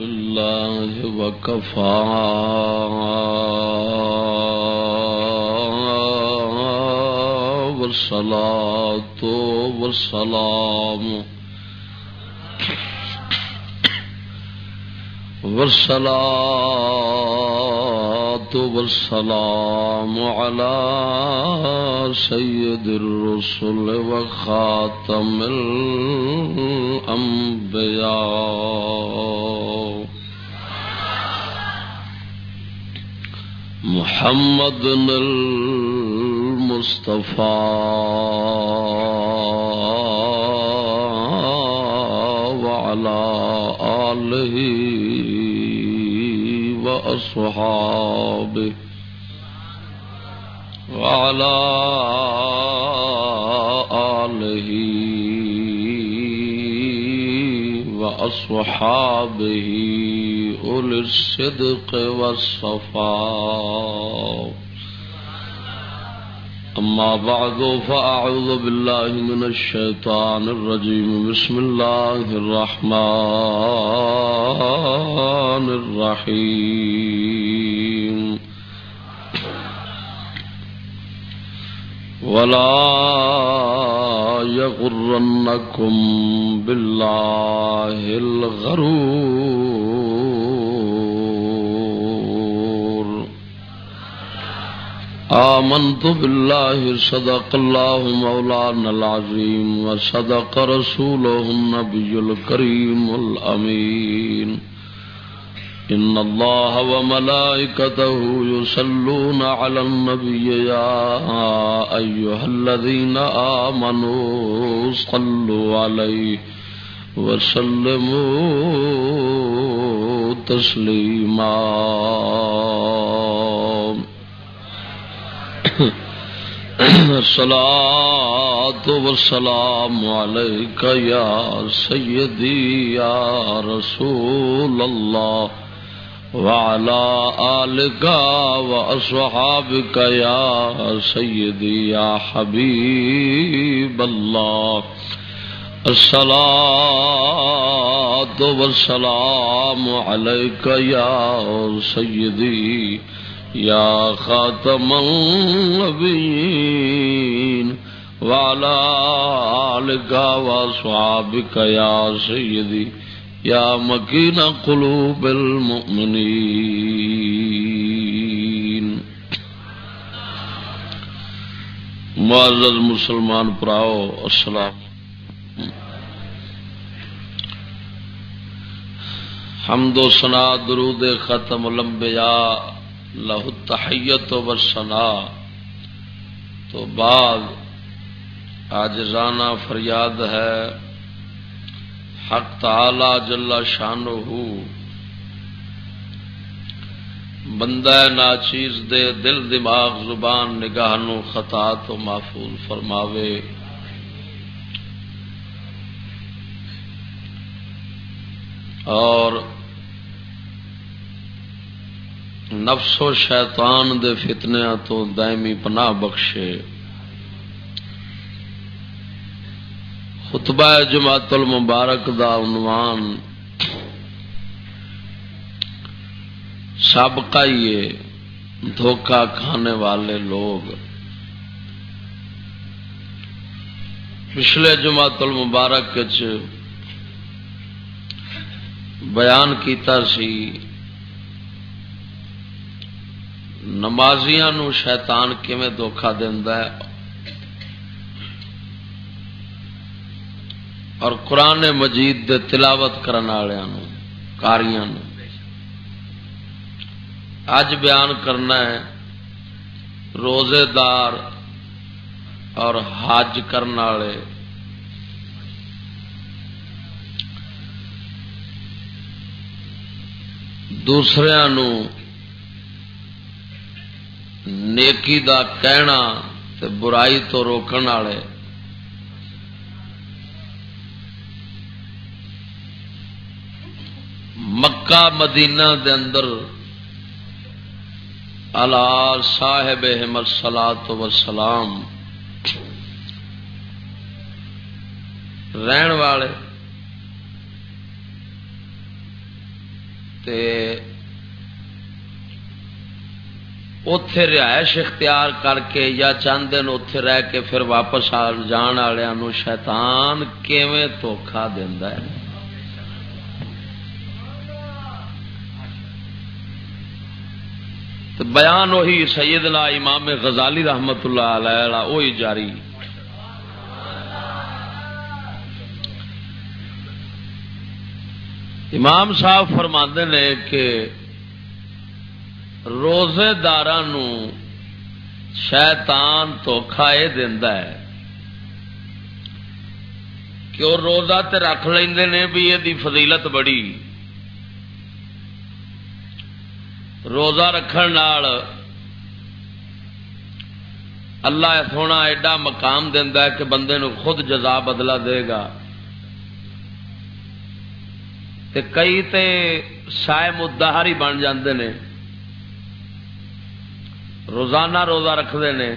اللہ وکفا والصلاة والسلام على سید الرسل وخاتم الانبیاء محمد المصطفى وعلى آله وأصحابه وعلى آله وأصحابه أولي الصدق والصفاء أما بعد فأعوذ بالله من الشيطان الرجيم بسم الله الرحمن الرحيم ولا يغرنكم بالله الغرور آمنت بالله صدق الله مولانا العظيم وصدق رسوله النبي الكريم الأمين إن الله وملائكته يصلون على النبي يا أيها الذين آمنوا صلوا عليه وسلموا تسليما الصلاة والسلام عليك يا سيدي يا رسول الله وعلى آلك وأصحابك يا سيدي يا حبيب الله الصلاة والسلام عليك يا سيدي يا خاتم النبيين وعلى آلك وأصحابك يا سيدي يا مكين قلوب المؤمنين. معزز مسلمان پراؤ السلام. حمد و ثنا درود ختم الانبیاء لہ التحیت والثناء. تو بعد عاجزانہ فریاد ہے حق تعالی جل شانہ بندہ ناچیز دے دل دماغ زبان نگاہ نو خطا تو محفوظ فرماوے. اور نفس و شیطان دے فتنیاں تو دائمی پناہ بخشے. خطبہ جمعۃ المبارک دا عنوان سابقہ یہ دھوکہ کھانے والے لوگ. پچھلے جمعۃ المبارک وچ بیان کیتا سی نمازیاں نو شیطان کیویں دھوکہ دیندا ہے اور قرآن مجید دے تلاوت کرن والےاں نو قاریاں نو. اج بیان کرنا ہے روزے دار اور حج کرن والے دوسریاں نو نیکی دا کہنا تے برائی تو روکن والے. مکہ مدینہ دے اندر علی صاحبہم الصلاۃ والسلام رہن والے تے اتے رہائش اختیار کر کے یا چند دن اتے رہ کے پھر واپس آ جان والوں شیطان کیویں دھوکھا دیندا ہے. بیان وہی سیدنا امام غزالی رحمت اللہ علیہ وہی جاری. امام صاحب فرماندے نے کہ روزے داراں نوں شیطان دھوکھا یہ دیندا ہے کہ وہ روزہ تے رکھ لیندے نے بھی یہ دی فضیلت بڑی. روزہ رکھن نال اللہ سونا ایڈا مقام دیندا ہے کہ بندے نو خود جزا بدلہ دے گا. تے کئی تے صائم الدہر ہی بن جاندے نے، روزانہ روزہ رکھتے ہیں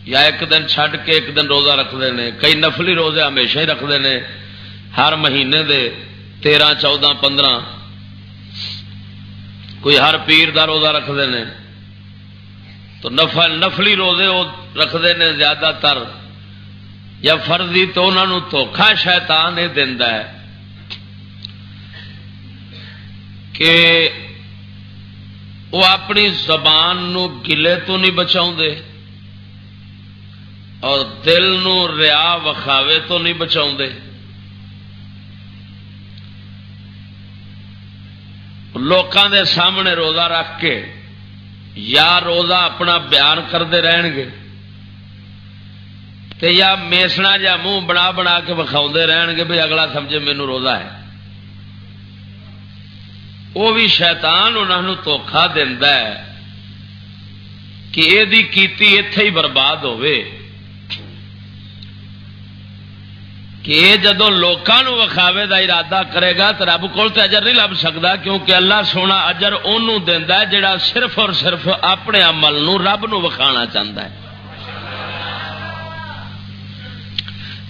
یا ایک دن چھڈ کے ایک دن روزہ رکھتے ہیں. کئی نفلی روزے ہمیشہ ہی رکھتے ہیں، ہر مہینے دے 13 14 15. کوئی ہر پیر دا روزہ رکھتے ہیں. تو نفلی روزے وہ رکھتے ہیں زیادہ تر یا فرضی. تو انہوں نے دھوکھا شیطان یہ دیندا ہے کہ وہ اپنی زبان نو گلے تو نہیں بچاؤ اور دل نو ریا وکھاوے تو نہیں بچاؤ. لوکاں دے سامنے روزہ رکھ کے یا روزہ اپنا بیان کرتے رہن گے تے یا میسنا یا منہ بنا بنا کے وکھاؤ رہن گے بھی اگلا سمجھے مینوں روزہ ہے. وہ بھی شیطان انہوں نے دھوکھا دیندا ہے کہ یہ دی کیتی ایتھے ہی برباد ہوئے. کہ یہ جدو لوکاں نو وکھاوے دا ارادہ کرے گا تو رب کول تے اجر نہیں لب سکتا، کیونکہ اللہ سونا اجر انہوں دیندا ہے جڑا صرف اور صرف اپنے عمل نو رب نو وکھانا چاہتا ہے.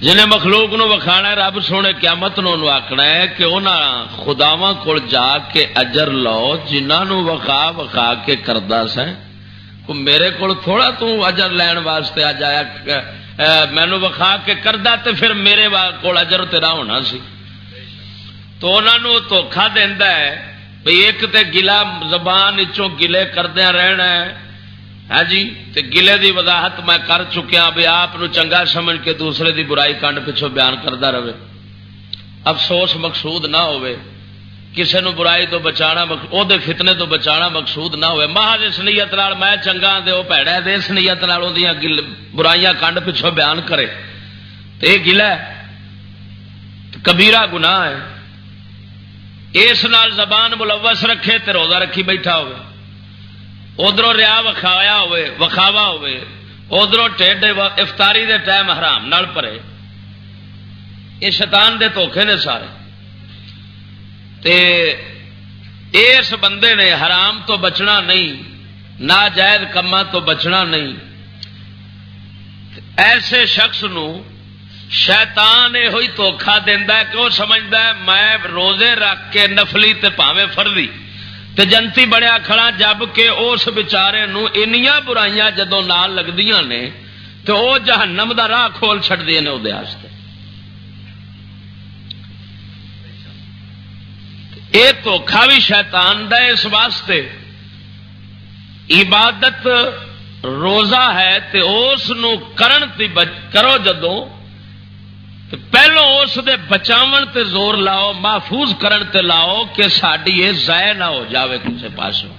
جنہیں مخلوق نو وکھانا ہے رب سونے قیامت نو آکھنا ہے کہ انہاں خداواں کول جا کے اجر لو جنہاں نو وکھا وکھا کے کردا سیں. کو میرے کول تھوڑا تو اجر لین واسطے آ جایا مینو وکھا کے کردا تے پھر میرے کول اجر تیرا ہونا سی. تو انہاں نو دھوکھا دیندا ہے بھئی ایک تے گلا زبان وچوں گلے کردیاں رہنا ہے. ہاں جی تے گلے دی وضاحت میں کر چکیا بھی آپ نو چنگا سمجھ کے دوسرے دی برائی کنڈ پچھوں بیان کردا رہے. افسوس مقصود نہ ہوئے، کسے نو برائی تو بچانا او دے فتنے تو بچانا مقصود نہ ہوئے، محض اس نیت نال میں چنگا دے او بھڑا دے اس نیت نال اودیاں برائیاں کنڈ پچھوں بیان کرے تے یہ گلا ہے، کبیرہ گناہ ہے. اس نال زبان ملوث رکھے تے روزہ رکھی بیٹھا ہوئے، ادھروں ریا وکھایا ہوئے وکھاوا ہوئے، ادھروں ٹھڈ افطاری دے ٹائم حرام نال پرے. یہ شیطان دے دھوکھے نے سارے. تے اس بندے نے حرام تو بچنا نہیں، ناجائز کماں تو بچنا نہیں. ایسے شخص نو شیطان یہ ہوئی دھوکھا دیندا ہے کہ وہ سمجھدا ہے میں روزے رکھ کے نفلی تے پاویں فرضی تے جنتی بڑیا کھڑا، جب کہ اس بیچارے نو انیاں برائیاں جدوں نال لگدیاں نے تے او جہنم دا راہ کھول چھڈدے نے اودے واسطے. یہ دھوکھا بھی شیطان دا اس واسطے عبادت روزہ ہے تے اس نو کرو جدوں تے پہلو اس دے بچاون تے زور لاؤ، محفوظ کرن تے لاؤ کہ ساڈی یہ ضائع نہ ہو جاوے کسے پاسوں.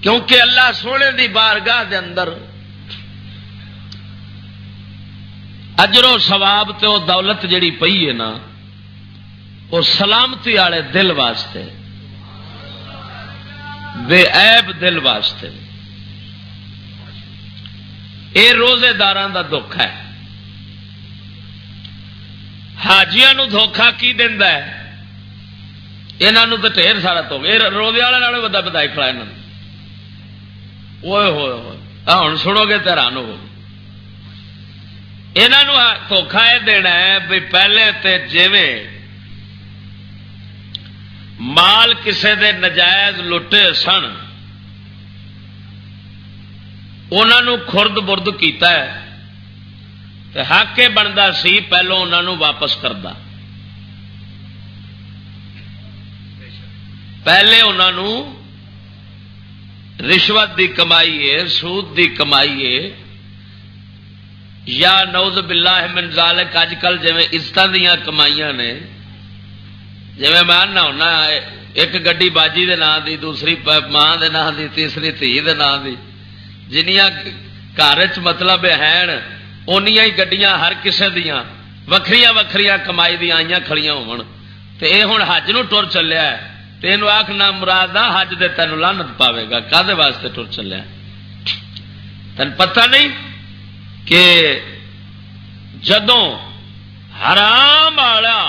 کیونکہ اللہ سونے دی بارگاہ دے اندر اجر و ثواب تے وہ دولت جڑی پئی ہے نا وہ سلامتی والے دل واسطے، بے عیب دل واسطے. اے روزے داراں دا دکھ ہے. حاجیاں نو دھوکھا کی دیندا ہے؟ انہاں نو تے ڈھیر سارا تو اے روزے والے نال وڈا بدائی کھڑا انہاں نوں. اوئے ہوئے ہوئے ہن سنو گے تے حیران ہوو. انہوں دھوکھا یہ دینا ہے بھی پہلے تے جویں مال کسے دے نجائز لٹے سن انہوں خرد برد کیتا ہے تے حق یہ بنتا سی پہلو انہوں واپس کردا، پہلے انہوں رشوت دی کمائی ہے، سود دی کمائی ہے، یا نعوذ باللہ من ذالک اج کل جویں عزتاں دیاں کمائیاں نے، جویں میں آنا ہونا ایک گڈی باجی دے نام دی، دوسری ماں دے نام دی، تیسری دھی دے نام دی، جنیاں گھر چ مطلب ہیں اونیاں ہی گڈیاں ہر کسے دیاں وکھریاں وکھریاں کمائی دیاں آئیاں کھڑیاں ہون تے اے ہن حج نو ٹر چلیا ہے تے اینو آکھ نہ مراد حج دے تینوں لعنت پاوے گا، کادے واسطے ٹر چلیا تین پتہ نہیں کہ جدوں حرام والا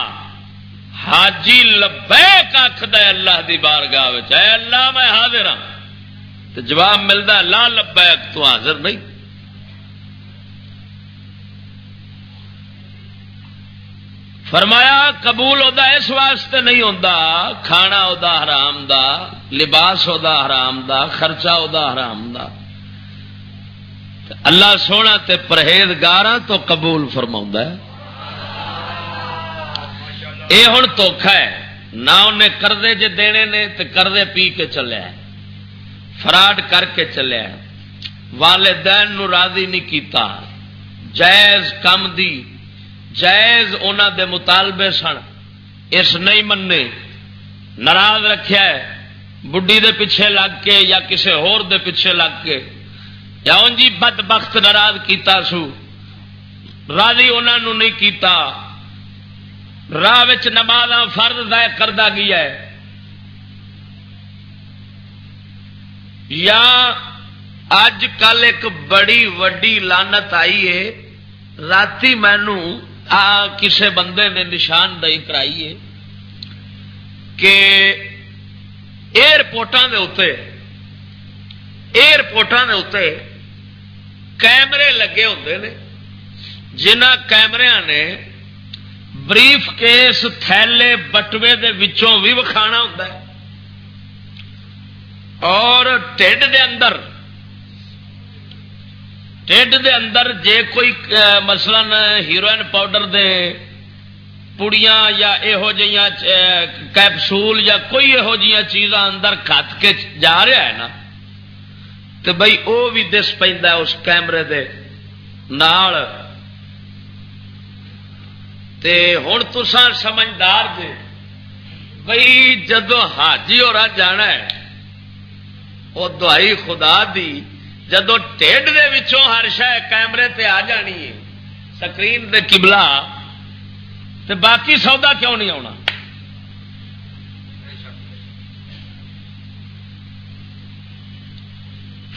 حاجی لبیک آکھدا ہے اللہ دی بارگاہ وچ اے اللہ میں حاضر ہاں تو جواب ملتا لا لبیک تو حاضر نہیں. فرمایا قبول ہوتا اس واسطے نہیں ہوتا کھانا ہوتا حرام دا، لباس ہوتا حرام دا، خرچہ ہوتا حرام دا. اللہ سونا تے پرہیزگاراں تو قبول فرماؤں ہے. اے ہن دھوکھا ہے، نہ انہیں قرضے جے دینے نے تے قرضے پی کے چلے ہے، فراڈ کر کے چلے ہے، والدین نو راضی نہیں کیتا، جائز کم دی جائز انہاں دے مطالبے سن اس نہیں مننے، ناراض رکھیا ہے بڈھی دے پیچھے لگ کے یا کسے ہور دے پیچھے لگ کے، یا انجی بدبخت ناراض کیتا سو، راضی انہاں نو نہیں کیتا، راہ وچ نمازاں فرض ضائع کردا گیا ہے، یا اج کل ایک بڑی وڈی لعنت آئی ہے، راتی مینو کسے بندے نے نشاندہی کرائی ہے کہ ایئرپورٹاں دے اوتے کیمرے لگے ہوندے نے، جنہاں کیمریاں نے بریف کیس تھیلے بٹوے دے وچوں بھی وکھانا ہوندا ہے، اور ٹھڈ دے اندر جے کوئی مثلا ہیروئن پاؤڈر دے پڑیاں یا یہو جہاں کیپسول یا کوئی یہو جہاں چیزاں اندر کھت کے جا رہا ہے نا، تو بھائی وہ بھی دس پہ اس کیمرے دے نال. تے ہن تساں سمجھدار جے بھائی جدو حاجی ہو رہا جانا ہے وہ دعائی خدا دی جدو ٹھڈ دے وچوں ہر شے کیمرے تے آ جانی ہے سکرین دے قبلہ، تے باقی سودا کیوں نہیں آنا؟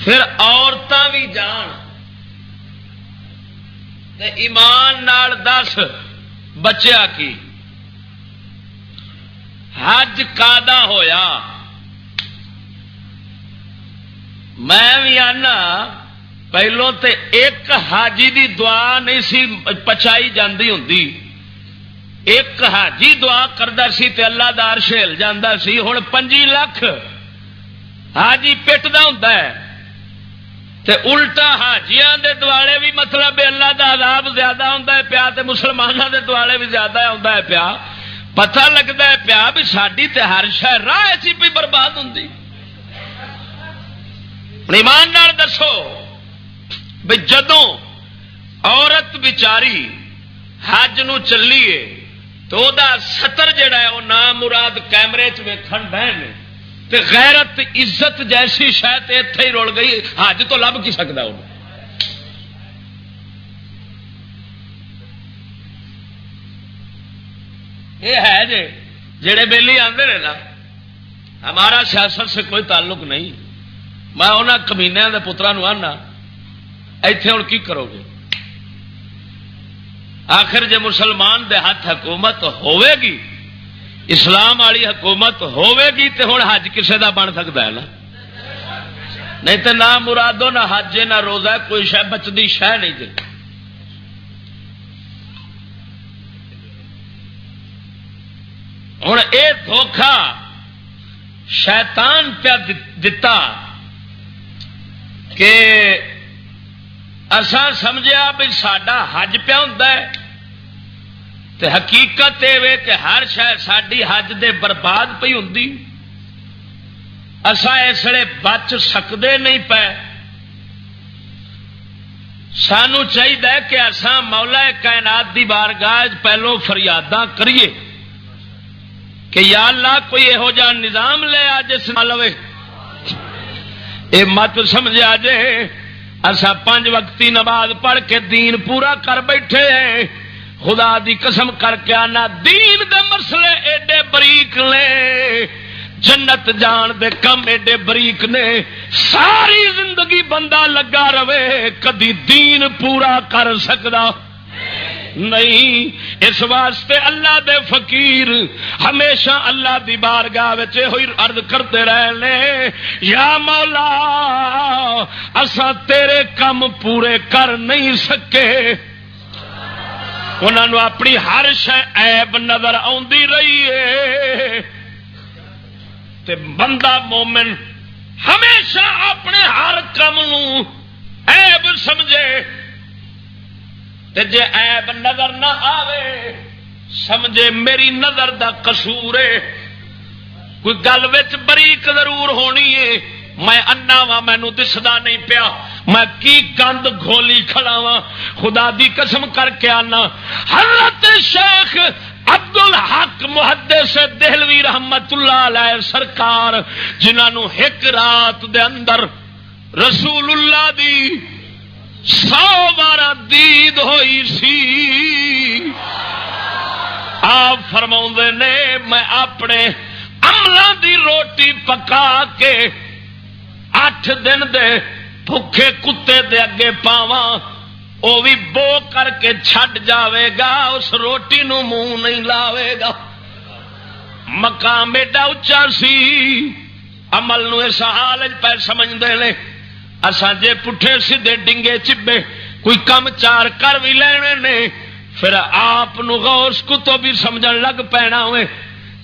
پھر عورتاں بھی جان تے ایمان نال دس بچیا کی حج کادا ہویا. میں بھی آنا پہلو تے ایک حاجی دی دعا نہیں سی پچائی جاندی ہوندی، ایک حاجی دعا کردا سی تے اللہ دا عرش ہل جاندا سی. ہن 5 لاکھ حاجی پٹدا ہوندا ہے تے الٹا حاجیاں دے دوالے بھی مطلب اللہ دا عذاب زیادہ ہوندا ہے پیا تے مسلماناں دے دوالے بھی زیادہ ہوندا ہے پیا. پتہ لگدا ہے پیا بھی ساڈی تے ہر شے راہ چ بھی برباد ہوندی. ایمان نال دسو بھئی جدوں عورت بیچاری حج نو چلیے تو دا ستر جڑا ہے وہ نام مراد کیمرے چ ویکھن بہن تے غیرت عزت جیسی شاید ایتھے ہی رول گئی، حج تو لب کی سکتا انہوں. یہ ہے جڑے بیلی آندے رہے نا ہمارا سیاست سے کوئی تعلق نہیں، میں انہاں کمینیاں دے پتراں نوں آنا ایتھے ہن کی کرو گے؟ آخر جے مسلمان دے ہاتھ حکومت ہوے گی، اسلام والی حکومت ہوے گی تے ہن حج کسے دا بن سکدا ہے نا؟ نہیں تے نہ مرادو نہ حج نہ روزہ کوئی شے بچدی شے نہیں جی. ہوں یہ دھوکھا شیطان پیا دتا کہ اساں سمجھیا بھی ساڈا حج پیا ہوندا ہے تے حقیقت یہ کہ ہر شے ساڈی حج دے برباد پئی ہوندی اساں اس ویلے بچ سکتے نہیں پے سانو چاہیے کہ اساں مولا کائنات دی بارگاہ پہلو فریاداں کریے کہ یا اللہ کوئی یہو جا نظام لے آ جس نہ لوے اے مت سمجھا جے اساں 5 وقتی نماز پڑھ کے دین پورا کر بیٹھے ہیں خدا دی قسم کر کے آنا دین دے مسئلے ایڈے بریک نے جنت جان دے کم ایڈے بریک نے ساری زندگی بندہ لگا رہے کدی دین پورا کر سکدا نہیں اس واسطے اللہ دے فقیر ہمیشہ اللہ دی بارگاہ وچ ہوئی عرض کرتے رہنے یا مولا اساں تیرے کم پورے کر نہیں سکے انہاں نو اپنی ہر شے عیب نظر آندی رہی ہے تے بندہ مومن ہمیشہ اپنے ہر کم نو عیب سمجھے تے جے عیب نظر نہ آوے سمجھے میری نظر دا قصور ہے کوئی گل وچ بریک ضرور ہونی ہے میں انا وا مینوں دسدا نہیں پیا میں کی گند گھولی کھڑا وا خدا دی قسم کر کے آنا حضرت شیخ عبد الحق محدث دہلوی رحمت اللہ علیہ سرکار جنہاں نو ایک رات دے اندر رسول اللہ دی 100 بار دید ہوئی سی آپ فرماؤندے نے میں اپنے عملاں دی روٹی پکا کے 8 دن دے بھوکے کتے دے اگے پاواں وہ بھی بو کر کے چھڈ جاوے گا اس روٹی نو منہ نہیں لاوے گا مقام ایڈا اچا سی عمل نو اس حال پہ سمجھتے ہیں اساں جے پٹھے سیدھے ڈنگے چبے کوئی کم چار کر بھی لینے نے پھر آپ غوث کتب بھی سمجھن لگ پینا ہوئے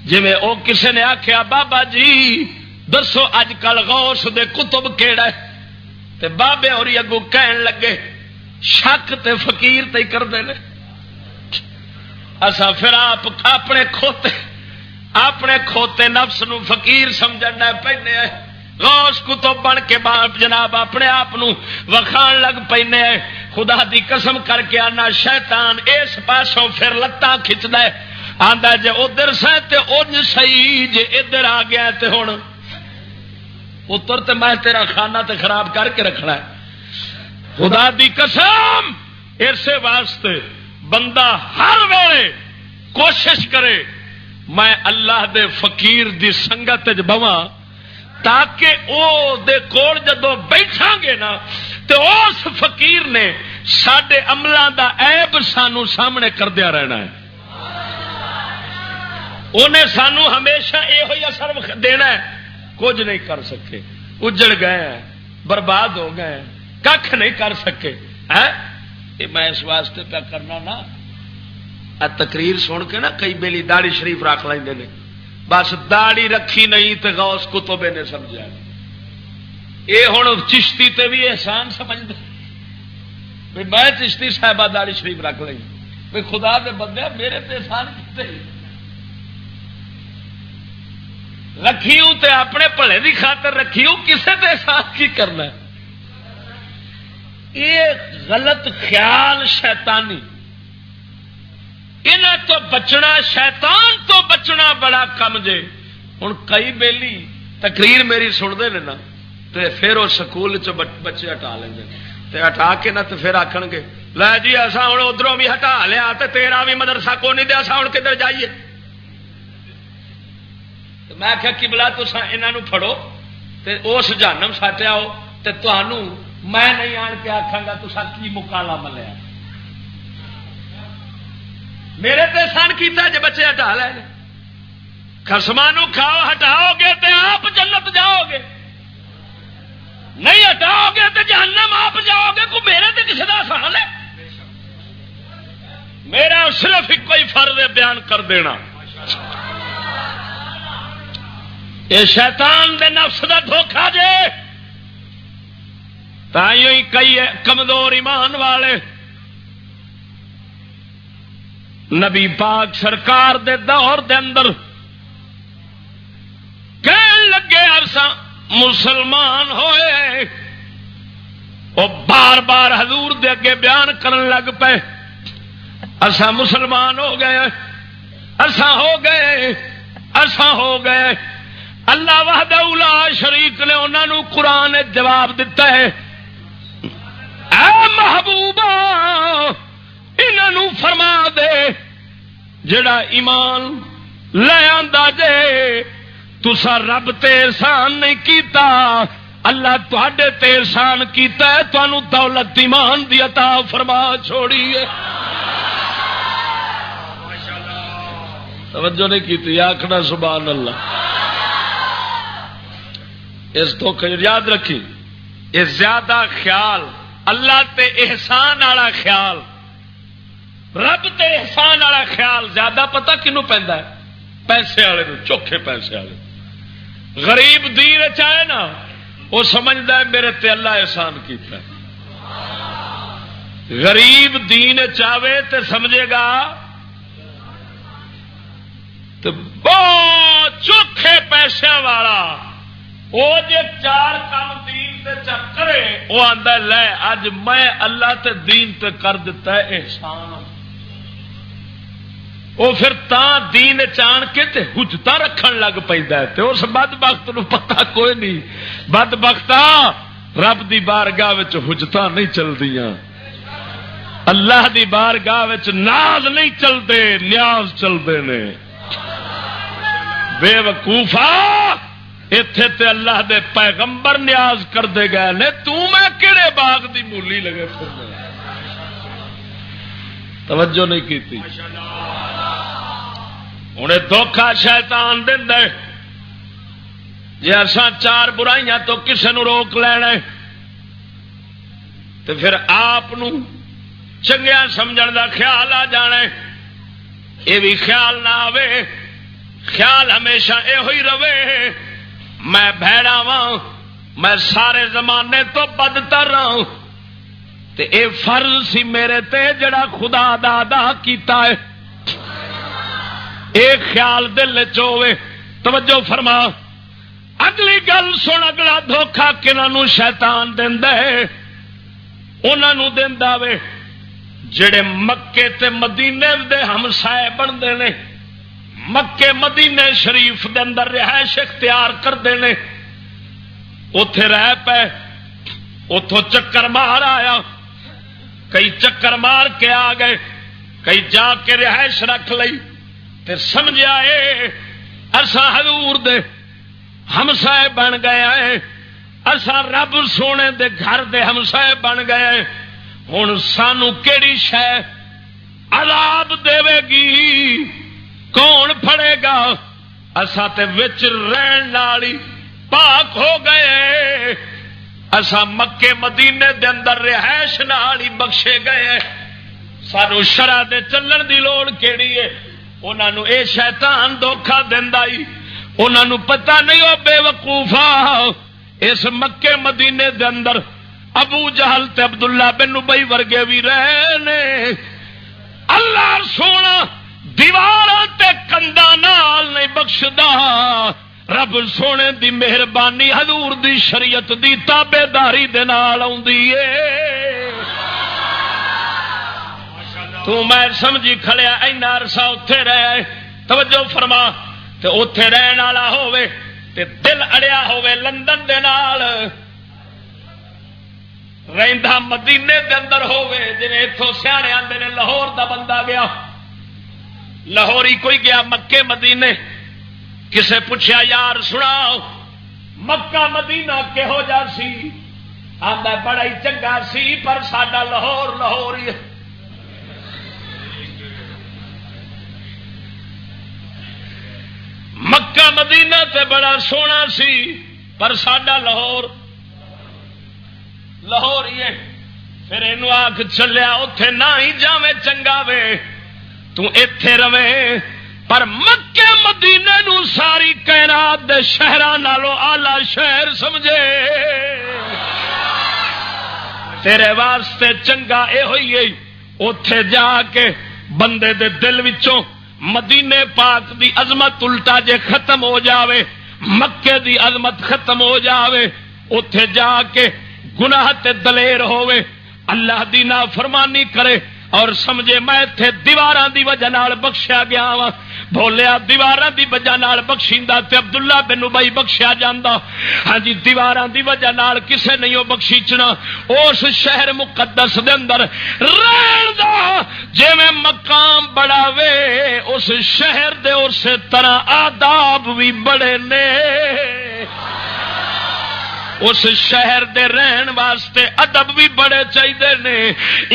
جی او کسے نے آخیا بابا جی دسو اج کل غوث دے کتب کیڑا ہے تے بابے اور اگوں کہن لگے شک تے فقیر تے کرتے ہیں اسا پھر آپ اپنے کھوتے نفس نو فقیر سمجھنا پینے غوث کتب بن کے باپ جناب اپنے آپ وکھان لگ پینے خدا دی قسم کر کے آنا شیطان اس پاسوں پھر لتاں کھچدا ہے آندا جے ادھر سے تے اونج صحیح جے ادھر آ گیا تے ہن اتر تے میں تیرا کھانا تے خراب کر کے رکھنا ہے خدا دی قسم اسے واسطے بندہ ہر ویلے کوشش کرے میں اللہ دے فقیر دی سنگت وچ بواں تاکہ او دے کول جدوں بیٹھاں گے نا تے اس فقیر نے ساڈے عملاں دا عیب سانو سامنے کردیا رہنا ہے انہیں سانو ہمیشہ یہ اثر دینا ہے کچھ نہیں کر سکے اجڑ گئے ہیں برباد ہو گئے ہیں کھ نہیں کر سکے ہے میں اس واسطے پہ کرنا نا تقریر سن کے نا کئی بیلی داڑھی شریف رکھ لیں نے بس داڑھی رکھی نہیں تو غوث کتب نے سمجھا یہ ہوں چشتی تے بھی احسان سمجھتے بھائی میں چشتی صاحبہ داڑھی شریف رکھ لیں بھائی خدا دے بندے میرے تے احسان کیتے رکھیوں تے اپنے بھلے دی خاطر رکھیوں کسے تے احسان کی کرنا ہے یہ غلط خیال شیطانی انہاں تو بچنا شیطان تو بچنا بڑا کم جے ہوں کئی بیلی تقریر میری سنتے ہیں نا تو پھر وہ سکول بچے ہٹا لیں تے ہٹا کے نہ تو پھر آخن گے لے جی اصا ہوں ادھروں بھی ہٹا لیا تو تیرا بھی مدرسہ کو نہیں دیا اصا ہوں کدھر جائیے میں آخیا کہ بلا تو انہوں پھڑو تے اس جہنم سٹ آؤ تے تمہوں میں نہیں آن کے آخا گا تو کی مکالا ملیا میرے تے احسان کیتا جے بچے ہٹا لے خسمانو کھاؤ ہٹاؤ گے تے آپ جنت جاؤ گے نہیں ہٹاؤ گے تے جہنم آپ جاؤ گے کو میرے تے کسی کا احسان ہے میرا صرف ایک کوئی فرض بیان کر دینا یہ شیطان دے نفس دا دھوکھا جے. تائیوں ہی کئی کمزور ایمان والے نبی پاک سرکار دے دور دے اندر کہن لگے اساں مسلمان ہوئے. وہ بار بار حضور دے اگے بیان کرن لگ پے اساں مسلمان ہو گئے، اساں ہو گئے، اساں ہو گئے. اللہ وحدہ لا شریک نے انہاں نو قرآن جواب دیتا ہے، اے محبوبا انہاں نو فرما دے جڑا ایمان لے آندا جے تسا رب تے احسان نہیں کیتا، اللہ تواڈے تے احسان کیتا ہے، تانوں دولت ایمان دی عطا فرما چھوڑی ہے. توجہ نہیں کی آخنا سبحان اللہ. اس تو یاد رکھی یہ زیادہ خیال اللہ تے احسان والا خیال، رب تے احسان والا خیال زیادہ پتہ کنوں پیندا ہے؟ پیسے والے نوں، چوکھے پیسے والے. غریب دین چاہے نا وہ سمجھدا ہے میرے تے اللہ احسان کیتا ہے. غریب دین چاہے تے سمجھے گا تو بہت چوکھے پیسے والا وہ جے چار کام دین تے چکرے وہ آندا لے اج میں اللہ تے دین تے کر دیتا ہے احسان. وہ پھر تاں دین چان کے تے حجتا رکھن لگ پیندا ہے. تے اس بدبخت نو پتہ کوئی نہیں، بدبختا رب دی بارگاہ وچ حجتا نہیں چلدیاں، اللہ دی بارگاہ وچ ناز نہیں چلدے، نیاز چلدے نے. بے وقوفا ایتھے تے اللہ دے پیغمبر نیاز کر دے گئے نے، تو میں کیڑے باغ دی مولی لگے پھرنا. توجہ نہیں کیتی. انہیں دھوکھا شیطان دیندا ہے جی اساں چار برائیاں تو کسے نو روک لینا تو پھر آپ چنگیا سمجھن دا خیال آ جانا. یہ بھی خیال نہ آوے، خیال ہمیشہ یہ ہوئی رہے میں بھیڑا وا، میں سارے زمانے تو بدتر رہا تے اے فرض سی میرے تے جڑا خدا دا ادا کیتا ہے. ایک خیال دل چوے. توجہ فرما اگلی گل سن، اگلا دھوکھا کنہاں نوں شیطان دیندا ہے؟ انہاں نوں دیندا وے جڑے مکے تے مدینے دے ہمسائے بندے نے، مکے مدینے شریف دے اندر رہائش اختیار کرتے ہیں، اتے رہ پے، اتوں چکر مار آیا، کئی چکر مار کے آ گئے، کئی جا کے رہائش رکھ لئی، پھر سمجھا اساں حضور دے ہمسائے بن گئے، اساں رب سونے دے گھر دے ہمسائے بن گئے. ہن سانو کیڑی شے عذاب دے گی؟ کون پھڑے گا؟ اساں تے وچ رہن والی پاک ہو گئے، اساں مکے مدینے دے اندر رہائش نال ہی بخشے گئے، سانو شرع دے چلن دی لوڑ کیڑی ہے؟ انہاں نو اے شیطان دھوکھا دیندا ہی، انہاں نو پتہ نہیں او بے وقوفا اس مکے مدینے دے اندر ابو جہل تے عبداللہ بن ابی ورگے بھی رہے نے. اللہ سونا دیواراں تے کنداں نال نہیں بخشدا، رب سونے دی مہربانی حضور دی شریعت دی تابے داری دے نال آوندی ہے. تو میں سمجھی کھڑیا اینا عرصہ اوتھے رہے. توجہ فرما تے اوتھے رہن والا ہووے تے دل اڑیا ہووے لندن دے نال، رہندا مدینے دے اندر ہووے، جویں اتھوں سیانے آندے نے لاہور دا بندہ گیا، لاہوری کوئی گیا مکے مدینے، کسے پوچھا یار سناؤ مکہ مدینہ کہو جا سی؟ آندا بڑا ہی چنگا سی پر ساڈا لاہور لاہور ہی. مکہ مدینہ تے بڑا سونا سی پر ساڈا لاہور لاہور ہی ہے. پھر اینو آکھ چلیا اوتھے نہ ہی جاویں چنگا وے، تو ایتھے رہے پر مکے مدینہ مدینے نو ساری کائنات دے شہراں نالوں اعلی شہر سمجھے تیرے واسطے چنگا اے ہوئی ہے اوتھے جا کے بندے دے دل وچوں مدینے پاک دی عظمت الٹا جے ختم ہو جاوے مکے دی عظمت ختم ہو جاوے اوتھے جا کے گناہ تے دلیر ہووے اللہ دی نافرمانی کرے اور سمجھے میں ایتھے دیواراں دی وجہ نال بخشیا گیا وا بولیا دیواراں دی وجہ نال بخشیندا تے عبداللہ بن ابی بخشیا جاندا ہاں جی دیواراں دی وجہ نال کسے نہیں بخشیچنا اس شہر مقدس دے اندر رہن دا جویں مقام بڑا وے اس شہر دے اسی طرح آداب بھی بڑے نے اس شہر دے رہن واسطے ادب بھی بڑے چاہیے نے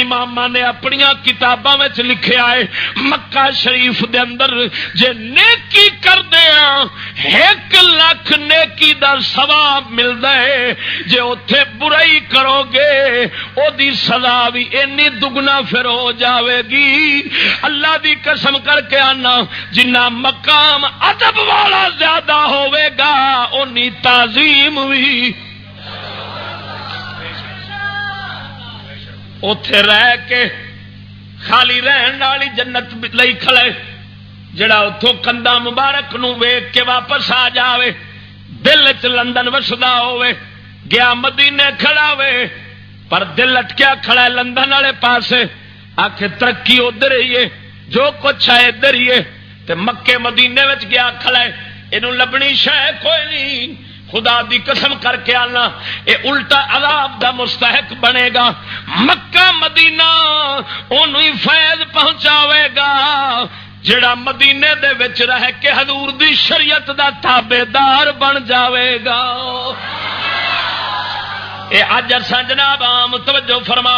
امام نے اپنی کتاباں وچ لکھیا ہے مکہ شریف دے اندر جے نیکی کردے ہاں 1 لاکھ نیکی دا ثواب ملدا ہے جے اوتھے برائی کرو گے او دی سزا بھی اینی دگنا پھر ہو جاوے گی اللہ دی قسم کر کے آنا جنہ مقام ادب والا زیادہ ہوے گا اونی تعظیم بھی اوتھے رہ کے خالی رہن والی جنت لئی کھڑے جڑا اتوں کندا مبارک نو ویکھ کے واپس آ جاوے دل چ لندن وسدا ہوے گیا مدینے کھڑا وے پر دل اٹکیا کھڑا ہے لندن والے پاسے آکھے ترقی ادھر ہی ہے جو کچھ ہے ادھر ہی ہے تے مکے مدینے وچ گیا کھڑا ہے اینوں لبنی شے کوئی نہیں خدا دی قسم کر کے آنا اے الٹا عذاب دا مستحق بنے گا مکہ مدینہ اونوں ہی فیض پہنچاوے گا جڑا مدینے دے وچ رہ کے حضور دی شریعت دا تابع دار بن جاوے گا اے اج اساں جناب عام توجہ فرما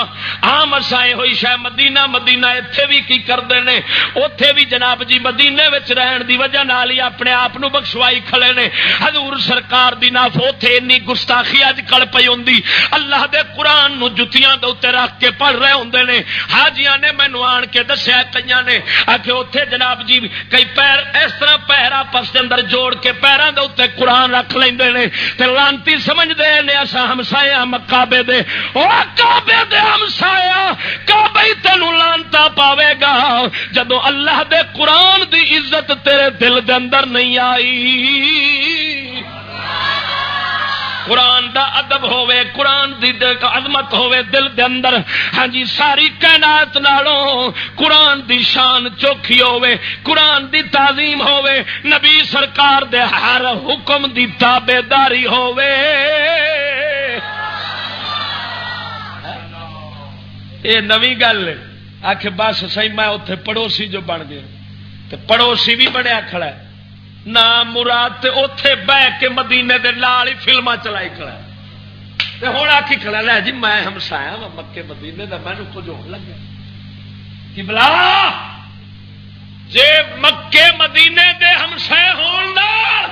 عام اساں ہوئی شے مدینہ مدینہ ایتھے بھی کی کردے نے اوتھے بھی جناب جی مدینے وچ رہن دی وجہ نال ہی اپنے آپ نو بخشوائی کھڑے نے حضور سرکار دی ناف اوتھے انی گستاخی اج کل پئی ہوندی اللہ دے قرآن نو جتیاں دے اوتے رکھ کے پڑھ رہے ہوندے نے حاجیاں نے مینوں آن کے دسیا کئیاں نے کہ اوتھے جناب جی کئی پیر اس طرح پیر آپس دے اندر جوڑ کے پیراں دے اوتے قرآن رکھ لیندے نے تے لانتی سمجھدے نے اساں ہمسائے کعبے دے او کعبے دے ہمسایا کعبے تینوں لعنتا پاوے گا جدوں اللہ دے قرآن دی عزت تیرے دل دے اندر نہیں آئی قرآن دا ادب ہوے قرآن دی عظمت ہوے دل دے اندر ہاں جی ساری کائنات نالوں قرآن دی شان چوکھی ہوے قرآن دی تعظیم ہوے نبی سرکار دے ہر حکم دی تابعداری ہوے یہ نویں گل آخ بس سی میں اتنے پڑوسی جو بن گیا تو پڑوسی بھی بنیا کھڑا ہے نہ مراد اتے بہ کے مدینے دے نال ہی فلما چلائی کھڑا ہے ہوں آخی کھڑا لے جی میں ہمسایا وا مکے مدینے کا مینو کچھ ہو لگا کہ بلا جے مکے مدینے دے ہمسائے ہون دا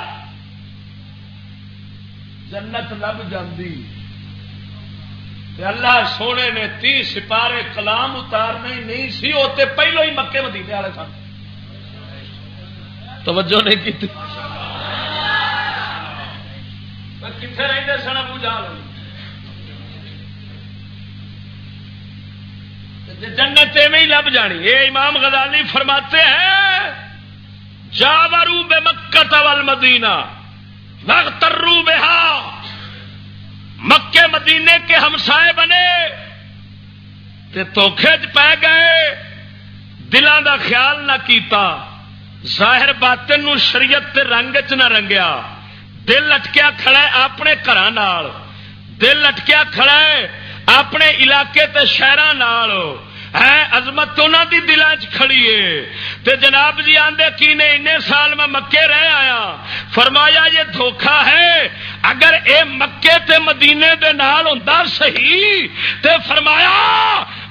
جنت لب جاندی اللہ سونے نے 30 سپارے کلام اتارنے نہیں سی ہوتے پہلو ہی مکے مدینے والے سن توجہ نہیں کی کتنے رہتے سن ابو جہل جنت میں ہی لب جانی یہ امام غزالی فرماتے ہیں جاورو بے مکہ والمدینہ واغتروا بہا مکے مدینے کے ہمسائے بنے تے دھوکھے چ پی گئے دلان دا خیال نہ کیتا ظاہر باطن نو شریعت تے رنگ چ نہ رنگیا دل لٹکیا کھڑا ہے اپنے گھراں نال دل لٹکیا کھڑا ہے اپنے علاقے تے شہراں نال ہے عظمت انہاں دی دلاں چ کھڑی ہے تے جناب جی آندے کی نے اتنے سال میں مکے رہ آیا فرمایا یہ دھوکھا ہے اگر اے مکے تے مدینے دے نال ہوندا صحیح تے فرمایا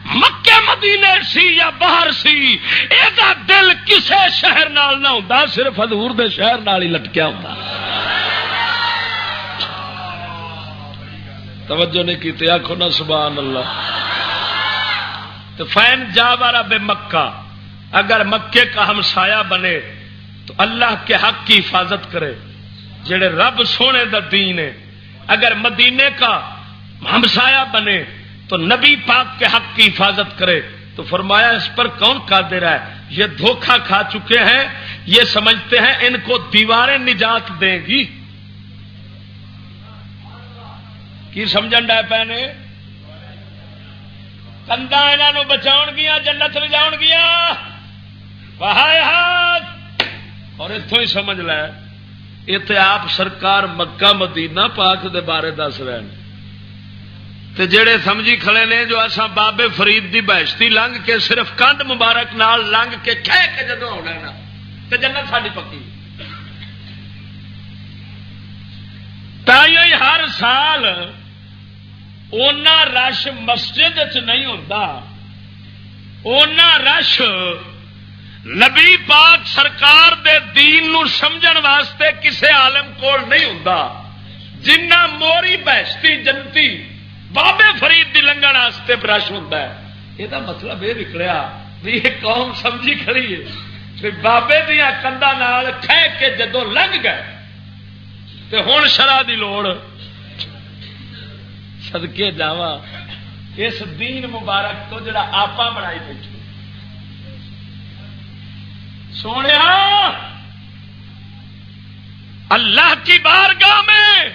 مکے مدینے سی یا باہر سی اے دا دل کسے شہر نال نہ ہوندا صرف حضور دے شہر نال ہی لٹکیا ہوندا توجہ نہیں کیتے آکھو نا سبحان اللہ تو فین جاورا بے مکہ اگر مکے کا ہمسایہ بنے تو اللہ کے حق کی حفاظت کرے جڑے رب سونے دا دین ہے. اگر مدینے کا ہمسایہ بنے تو نبی پاک کے حق کی حفاظت کرے. تو فرمایا اس پر کون قادر ہے؟ یہ دھوکہ کھا چکے ہیں، یہ سمجھتے ہیں ان کو دیواریں نجات دیں گی. کی سمجھن ڈے پے نے؟ کندا انہوں بچاؤ گیا، جنت لے جاؤ گیا. اور اتوں ہی سمجھ لے اتنے آپ سرکار مکہ مدینہ پاک دے بارے دس رہے ہیں تے جڑے سمجھی کھڑے نے جو اساں بابے فرید دی بہشتی لنگ کے صرف کندھ مبارک نال لنگ کے کہہ کے جدوں آنا نا تے جنت ساڈی پکی. تائیں ہر سال اونا رش مسجد چ نہیں ہوتا، اونا رش نبی پاک سرکار دے دین نو سمجھن واسطے کسے عالم کول نہیں ہوندا جنہ موری بہشتی جنتی بابے فرید دی لنگن واسطے رش ہوندا ہے. یہ مطلب یہ نکلیا بھی یہ قوم سمجھی کھڑی ہے کہ بابے دیا کندا نال کھہ کے جدو لنگ گئے تے ہن شرع دی لوڑ. صدقے جاواں اس دین مبارک تو جڑا آپا بنائی بیٹھے سونے اللہ کی بارگاہ میں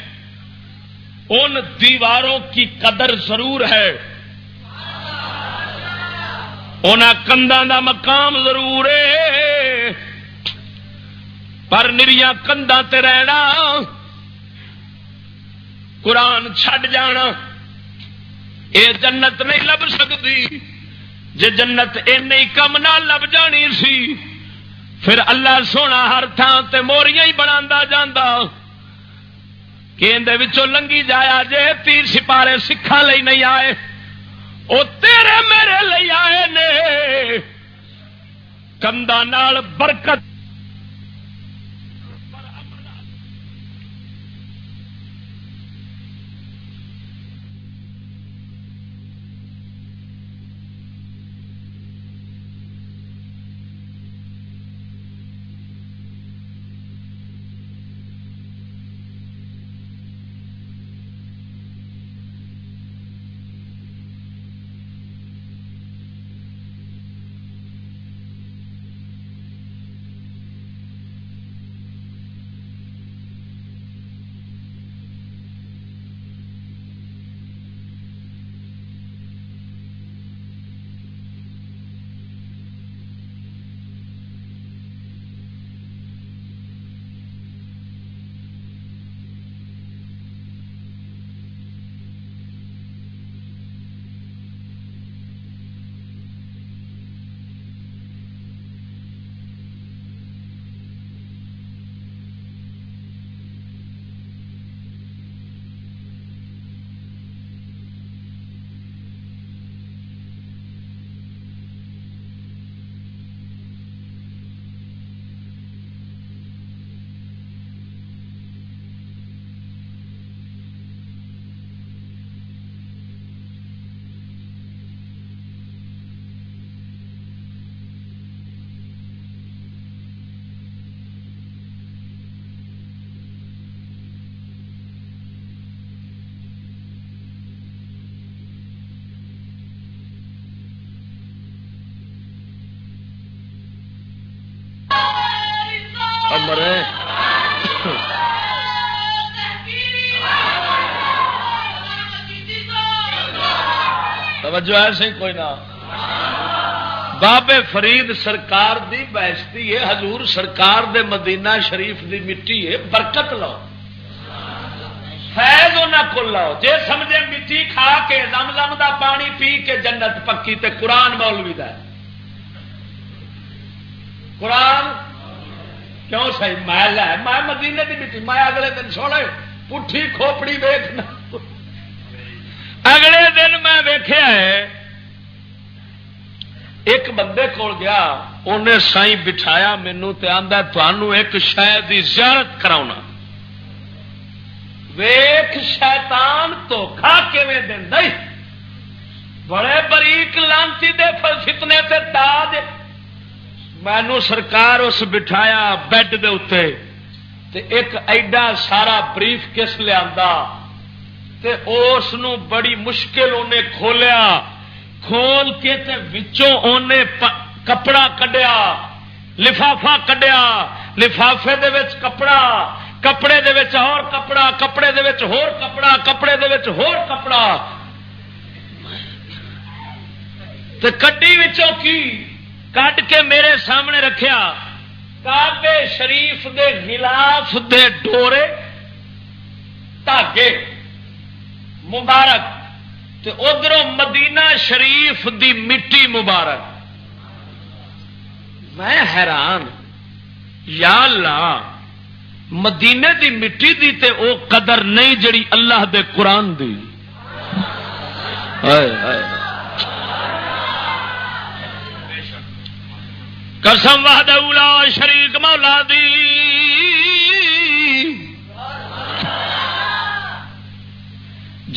ان دیواروں کی قدر ضرور ہے، ان کنداں دا مقام ضرور ہے، پر نریاں کنداں تے رہنا قرآن چھڈ جانا اے جنت نہیں لب سکتی. جے جنت اینی کم نہ لب جانی سی پھر اللہ سونا ہر تھان تے موریاں ہی بنا جانا کہ اندے وچوں لنگی جایا جے. تیر سپارے سکھاں لئی نہیں آئے، او تیرے میرے لئی آئے نے. کنداں نال برکت مرے توجہ ہے سی کوئی نہ. بابے فرید سرکار دی بہشتی ہے، حضور سرکار دے مدینہ شریف دی مٹی ہے. برکت لو، فیض انہاں کول لو. جے سمجھے مٹی کھا کے زمزم دا پانی پی کے جنت پکی تے قرآن مولوی دا ہے. قرآن کیوں صحیح محل ہے، میں مدینے دی مٹی. میں اگلے دن سونے پٹھی کھوپڑی ویکھنا، اگلے دن میں ویکھیا ہے ایک بندے کول گیا، انہیں سائیں بٹھایا مینوں تے آندا تانوں ایک شے دی زیارت کراونا. ویکھ شیطان دھوکھا کیویں دیندا ہے، بڑے بریک لانتی دے فتنے تے تاج مینو سرکار اس بٹھایا بیڈ دے اتنے تے ایک ایڈا سارا بریف کس لیا تے اس بڑی مشکل انہیں کھولیا، کھول کے تے وچوں انہیں کپڑا کڈیا، لفافہ کڈیا، لفافے دے وچ کپڑا، کپڑے دے وچ اور کپڑا، کپڑے دے وچ ہور کپڑا، کپڑے دے وچ ہور کپڑا تے کڈی وچوں کی کڈ کے میرے سامنے رکھیا، کعبے شریف دے غلاف دے ڈورے دھاگے مبارک تے ادھروں مدینہ شریف دی مٹی مبارک۔ میں حیران، یا اللہ مدینے دی مٹی دی تے او قدر نہیں جڑی اللہ دے قرآن دی۔ قسم وحدہ لا شریک مولا دی،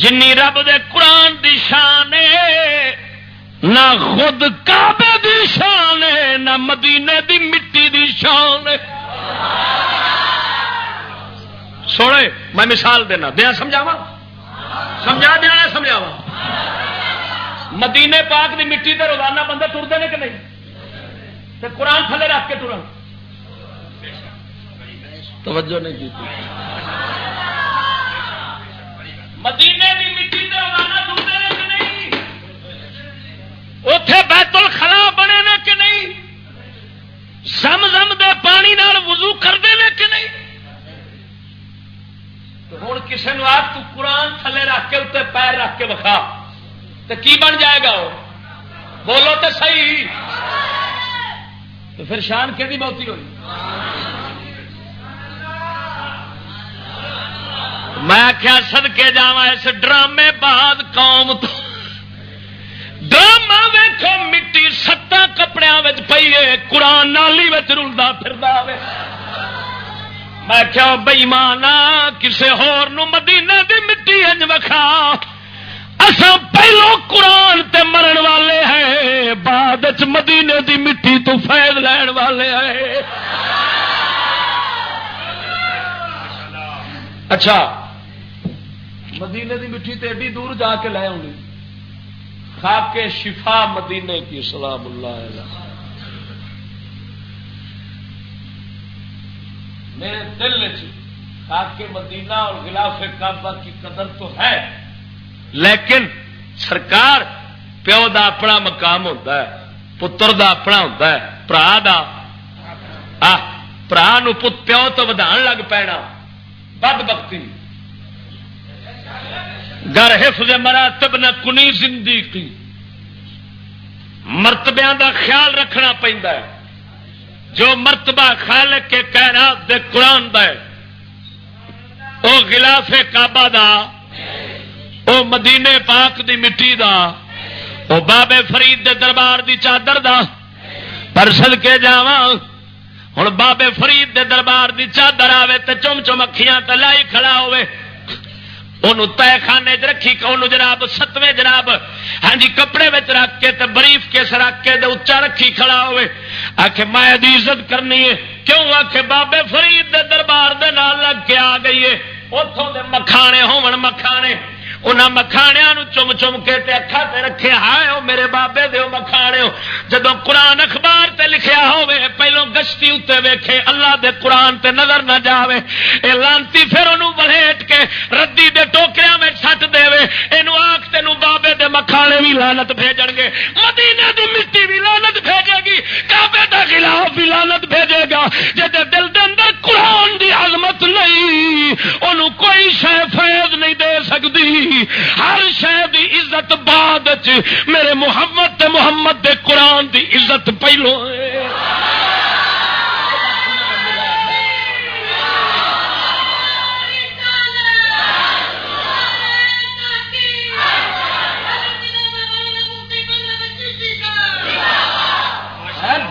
جنی رب دے قرآن دی شان ہے نہ خود کعبے دی شان ہے، نہ مدینے دی مٹی دی شان ہے۔ سوڑے میں مثال دینا دیا، سمجھاوا سمجھا دیا سمجھاوا۔ مدینے پاک دی مٹی تے روزانہ بندے ٹرتے ہیں کہ نہیں؟ تے قرآن تھلے رکھ کے ٹرن، توجہ نہیں کی۔ مدینے کی مٹی تے روزانہ ٹرتے ہیں کہ نہیں؟ اتے بیت الخلا بنے نے کہ نہیں؟ زمزم دے پانی نال وضو کرتے ہیں کہ نہیں؟ ہوں کسی نے آخ تو قرآن تھلے رکھ کے اتنے پیر رکھ کے وکھا تو کی بن جائے گا وہ؟ بولو تو صحیح۔ تو پھر شان کہ بہتی ہوئی۔ میں کیا صدقے جاواں اس ڈرامے بعد قوم تو ڈرامہ ویکھو مٹی سٹا کپڑے پئی ہے، قرآن نالی رلدا پھردا وے۔ میں کیا بےمانا کسے ہور نو مدینے دی مٹی انج وکھا، اساں پہلو قرآن تے مرن والے ہیں، بعد وچ مدینے دی مٹی تو فیض لین والے ہیں۔ اچھا مدینے دی مٹی تے ایڈی دور جا کے لے آنی، خاک شفا مدینے کی سلام اللہ علیہ۔ میرے دل میں خاک مدینہ اور غلاف کعبہ کی قدر تو ہے، لیکن سرکار پیو دا اپنا مقام ہوتا ہے، پتر دا اپنا ہوتا ہے، برا نو پیو تو ودھان لگ پینا بدبختی۔ گر حفظ مراتب نہ کنی زندگی، مرتبیاں دا خیال رکھنا پیندا ہے۔ جو مرتبہ خالق کے کائنات دے قرآن دا ہے، او غلاف کعبہ دا، او مدینے پاک دی مٹی دا، او بابے فرید دے دربار دی چادر دا۔ پر صدکے جاواں ہن بابے فرید دے دربار دی چادر آوے تے چم چم اکھیاں تے لائی کھڑا ہوئے، انہوں تہ خانے چ رکھی، انہوں جناب ستویں جناب ہاں جی کپڑے وچ رکھ کے تے بریف کیس رکھ کے تے اچا رکھی کھڑا ہوئے، آکھے میں دی عزت کرنی ہے کیوں؟ آکھے بابے فرید دے دربار دے نال لگ کے آ گئی ہے، اتوں دے مکھانے ہون مکھانے، انہاں مکھانیاں نو چم چم کے تے اکھا تے رکھے، ہائے او میرے بابے دے مکھانے ہو۔ جدوں قرآن اخبار تے لکھیا ہوے پہلو گشتی اتے ویکھے، اللہ دے قرآن تے نظر نہ جاوے، اے لانتی پھر انہوں بلھیٹ کے ردی دے ٹوکریاں میں سٹ دے وے، اینو آکھ تینوں بابے دے مکھانے بھی لعنت بھیجن گے، مدینے دی مٹی بھی لعنت بھیجے گی، کعبے دا غلاف بھی لعنت بھیجے گا۔ جے دل دے اندر قرآن دی عظمت نہیں، انہوں کوئی شے فیض نہیں دے سکتی۔ ہر شے دی عزت بعد وچ، میرے محمد تے محمد دے قرآن دی عزت پہلو ہے۔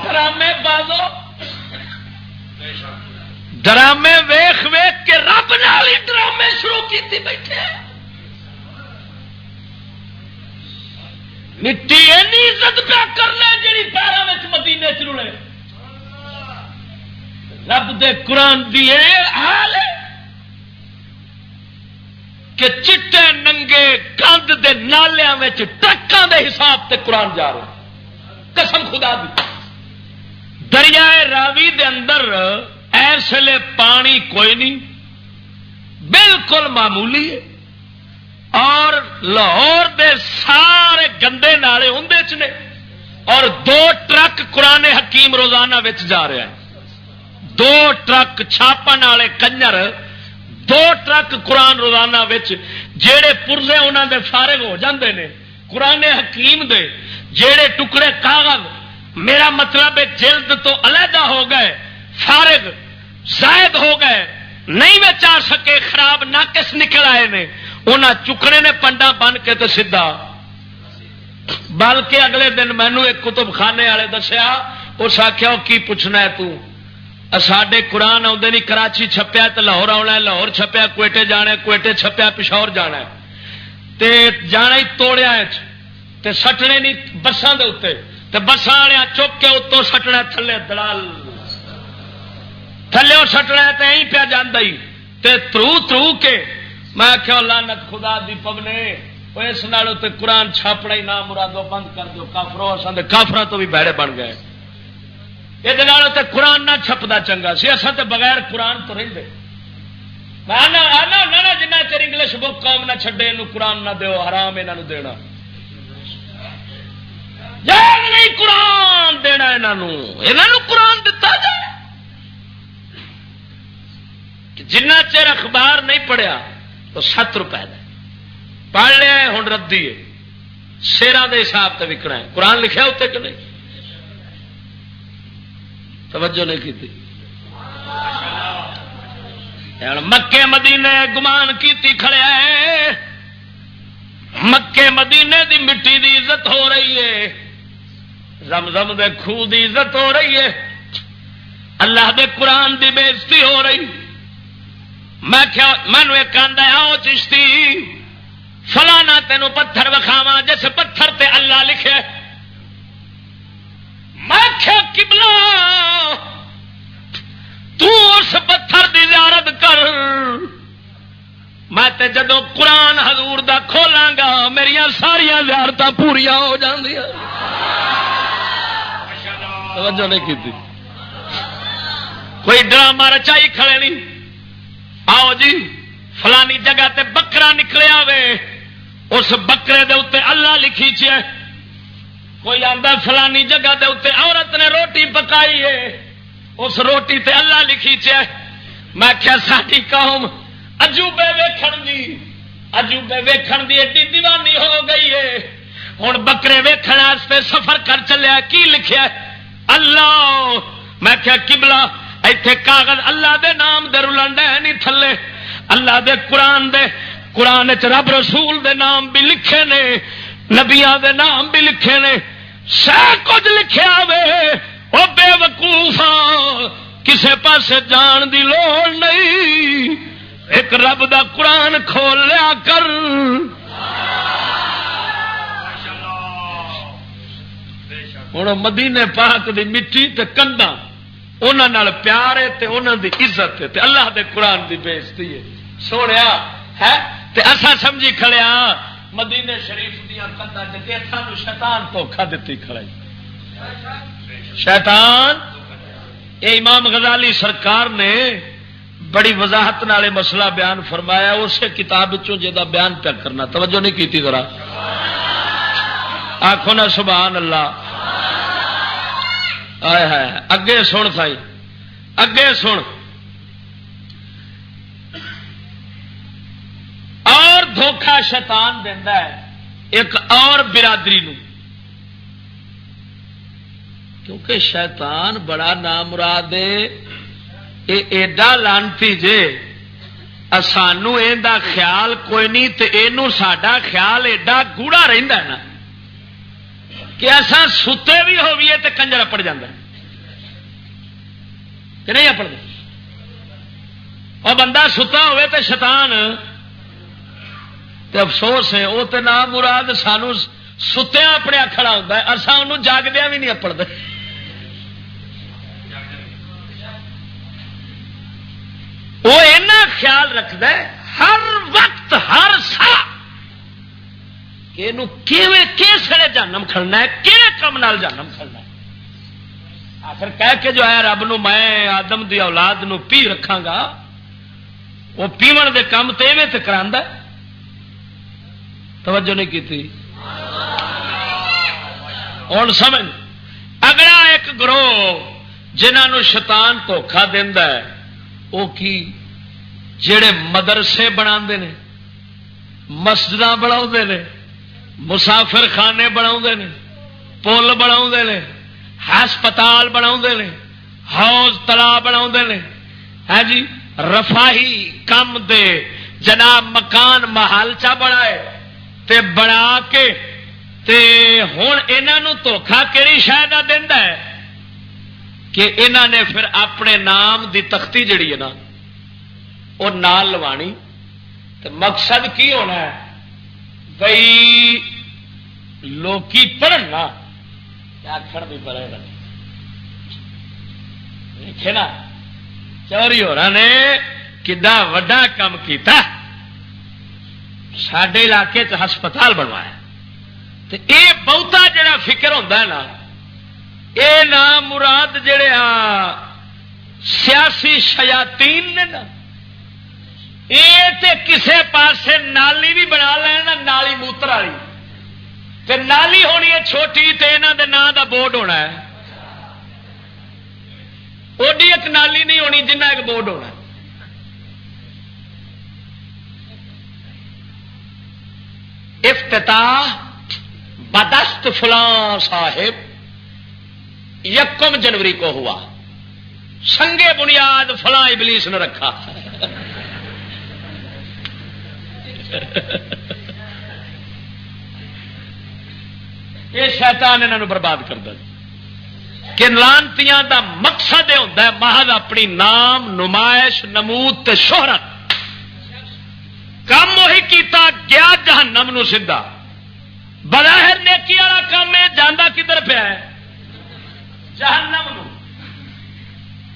ڈرامے بازو ڈرامے ویخ ویخ کے رب نال ہی ڈرامے شروع کیتے بیٹھے، مٹی اینی عزت پہ کرنا جی پیروں میں مدینے چ رلے، رب دے قرآن دی حال ہے کہ چٹے ننگے گند دے نالیاں وچ ٹرکاں دے حساب تے قرآن جا رہا، قسم خدا دی۔ دریائے راوی دے اندر اس لیے پانی کوئی نہیں، بالکل معمولی ہے، اور لاہور دے سارے گندے نالے اندے چ نے، اور 2 ٹرک قرآن حکیم روزانہ وچ جا رہا ہے، 2 ٹرک چھاپن والے کنجر، 2 ٹرک قرآن روزانہ وچ، جیڑے پرزے انہاں دے فارغ ہو جاندے نے قرآن حکیم دے، جیڑے ٹکڑے کاغذ، میرا مطلب ہے جلد تو علیحدہ ہو گئے، فارغ زائد ہو گئے، نہیں بچ آ سکے، خراب ناقص نکل آئے نے، انہاں چکنے نے پنڈا بن کے تو سیدھا۔ بلکہ اگلے دن مینو ایک کتب خانے والے دسیا، اس آخیا کی پوچھنا ہے تو، ساڈے قرآن آدھے نہیں، کراچی چھپیا تو لاہور آنا ہے، لاہور چھپیا کوئٹے جانا ہے، کوئٹے چھپیا پشاور جانا ہے، تے جانا ہی توڑیا تے سٹنے نہیں بساں دے اتنے، تے بساں والے چک کے اتوں سٹنا تھلے دلال تھلے سٹنا تے ایਂ پیا جانا ہی تے ترو کے میں آخیا لعنت خدا دی پونے، اس نال تے قرآن چھاپنا ہی نہ مرادو بند کر دو، کافرو اساں دے کافراں تو بھی بہڑے بن گئے، یہ تے قرآن نہ چھپدا چنگا سی، اساں تے بغیر قرآن تو رہندے۔ میں آنا جنہ چر انگلش بک قوم نہ چھڈے، انہوں قرآن نہ دیو، حرام انہاں نوں دینا، جان نہیں قرآن دینا انہاں نوں قرآن دتا جائے۔ جنہ چر اخبار نہیں پڑھیا تو 7 روپے دا پڑھ لیا، ہوں ردی ہے، شیراں دے حساب سے وکنا ہے، قرآن لکھا اتنے کہ نہیں؟ توجہ نہیں کی۔ مکے مدینے گمان کیتی کھڑے ہے، مکے مدینے دی مٹی دی عزت ہو رہی ہے، زمزم دے خوہ دی عزت ہو رہی ہے، اللہ دے قرآن دی بے عزتی ہو رہی۔ میں کیا مینو ایک آندا آؤ چشتی فلانا تینوں پتھر وکھاواں جس پتھر تے اللہ لکھے، میں کیا قبلہ تو اس پتھر دی زیارت کر، میں تے جدوں قرآن حضور دا کھولاں گا میریاں ساریاں زیارتاں پوریاں ہو جاندیاں۔ توجہ نہیں کیتی، کوئی ڈرامہ رچائی کھڑے نہیں، آؤ جی فلانی جگہ تے بکرا نکلیا وے، اس بکرے دے اتنے اللہ لکھی چے، کوئی آندا فلانی جگہ دے اتنے عورت نے روٹی پکائی ہے، اس روٹی تے اللہ لکھی چے۔ میں کیا ساری قوم عجوبے ویکھن دی ایڈی دیوانی ہو گئی ہے، ہن بکرے ویکھن واسطے سفر کر چلیا، کی لکھیا اللہ؟ میں کیا قبلہ ایتھے کاغذ اللہ دے نام دے رلنڈے نہیں تھلے، اللہ دے قرآن چ رب رسول دے نام بھی لکھے نے، نبیاں دے نام بھی لکھے نے، سب کچھ لکھیا وے، او بے وقوفا کسے پاسے جان دی لوڑ نہیں، ایک رب دا قرآن کھول لیا کر۔ ہوں مدینے پاک دی مٹی تے کنڈاں انہاں نال پیار ہے تے انہاں دی عزت ہے تے اللہ دے قرآن دی بے عزتی ہے، سونیا ہے تے اساں سمجھی کھڑیا مدینے شریف دیاں کنڈاں تے ہتھاں نوں شیطان دھوکھا دتی کھڑا شیطان۔ اے امام غزالی سرکار نے بڑی وضاحت نال مسئلہ بیان فرمایا، اسے کتاب وچوں جدا بیان پیا کرنا، توجہ نہیں کیتی ذرا آکھو نا سبحان اللہ۔ آئے ہائے اگے سن سائی، اگے سن، اور دھوکھا شیطان دیندا ہے ایک اور برادری نو، کیونکہ شیطان بڑا نامراد ہے، یہ ایڈا لانتی جے سانو ایندا خیال کوئی نہیں تے اینو ساڈا خیال ایڈا گوڑا رہندا ہے نا کہ ایسا ستے بھی ہوئیے تے کنجر اپڑ جاندہ کہ نہیں اپڑ دے، اور بندہ ستا ہوئے تے شیطان تے افسوس ہے وہ تے نام مراد سانو ستیا اپنے کھڑا ہوتا ہے، اساں انہوں جاگدیا بھی نہیں اپڑ دے۔ اینا خیال رکھتا ہے ہر وقت ہر سا کہ کسے جانم کھڑنا ہے، کہڑے کام نال جانم کھڑنا ہے. آخر کہہ کے جو ہے رب نو میں آدم دی اولاد نو پی رکھاں گا، وہ پیون دے کام تے ایویں تے کراندا ہے. توجہ نہیں کی تھی. ہوں سمجھ اگلا ایک گروہ جنہوں شیطان دھوکھا دیندا ہے وہ کی جڑے مدرسے بنا نے، مسجد بنا نے، مسافر خانے بنا نے، پل بنا نے، ہسپتال بنا نے، حوض تلا بنا نے، ہے جی رفاہی کم دے جناب مکان محل چا بنائے تے بنا کے تے ہوں انہوں دھوکھا کہڑی شاید دینا ہے کہ انہوں نے پھر اپنے نام دی تختی جڑی ہے نا وہ نال لوانی. تو مقصد کی ہونا ہے بھائی لوکی پڑھن نا آخر بھی پڑھے گا دیکھے نا چوری ہو رہا نے کڈا وڈا کام کیتا سڈے علاقے چ ہسپتال بنوایا. اے بہتا جڑا فکر ہوتا ہے نا اے نام مراد جڑے سیاسی شیاطین نے نا یہ تے کسے پاسے نالی بھی بنا لینا، نالی موتر والی تے نالی ہونی ہے چھوٹی تے انہاں دے نام دا بورڈ ہونا ہے. اوڈی ایک نالی نہیں ہونی جنہ ایک بورڈ ہونا ہے. افتتاح بدست فلاں صاحب 1 جنوری کو ہوا، سنگے بنیاد فلاں ابلیس نے رکھا. یہ شیطان انہوں برباد کرتا کہ لانتیاں دا مقصد یہ ہوتا ہے محض اپنی نام نمائش نمود تے شہرت. کام وہی کیتا گیا جہنم نو سیدھا. بظاہر نیکی والا کام ہے جانا کدھر پیا ہے جہنم نو.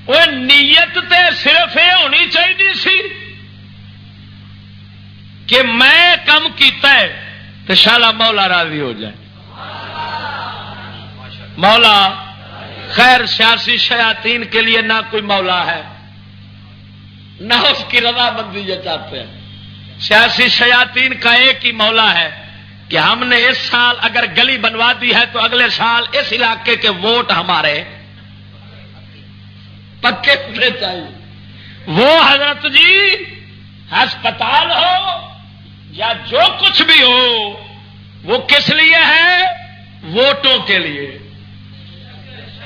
وہ نیت تے صرف یہ ہونی چاہیے سی کہ میں کم کیتا ہے تو شالا مولا راضی ہو جائے. مولا خیر سیاسی شیاطین کے لیے نہ کوئی مولا ہے نہ اس کی رضا مندی یہ چاہتے ہیں. سیاسی شیاطین کا ایک ہی مولا ہے کہ ہم نے اس سال اگر گلی بنوا دی ہے تو اگلے سال اس علاقے کے ووٹ ہمارے پکے ہونے چاہیے. وہ حضرت جی ہسپتال ہو یا جو کچھ بھی ہو وہ کس لیے ہے؟ ووٹوں کے لیے.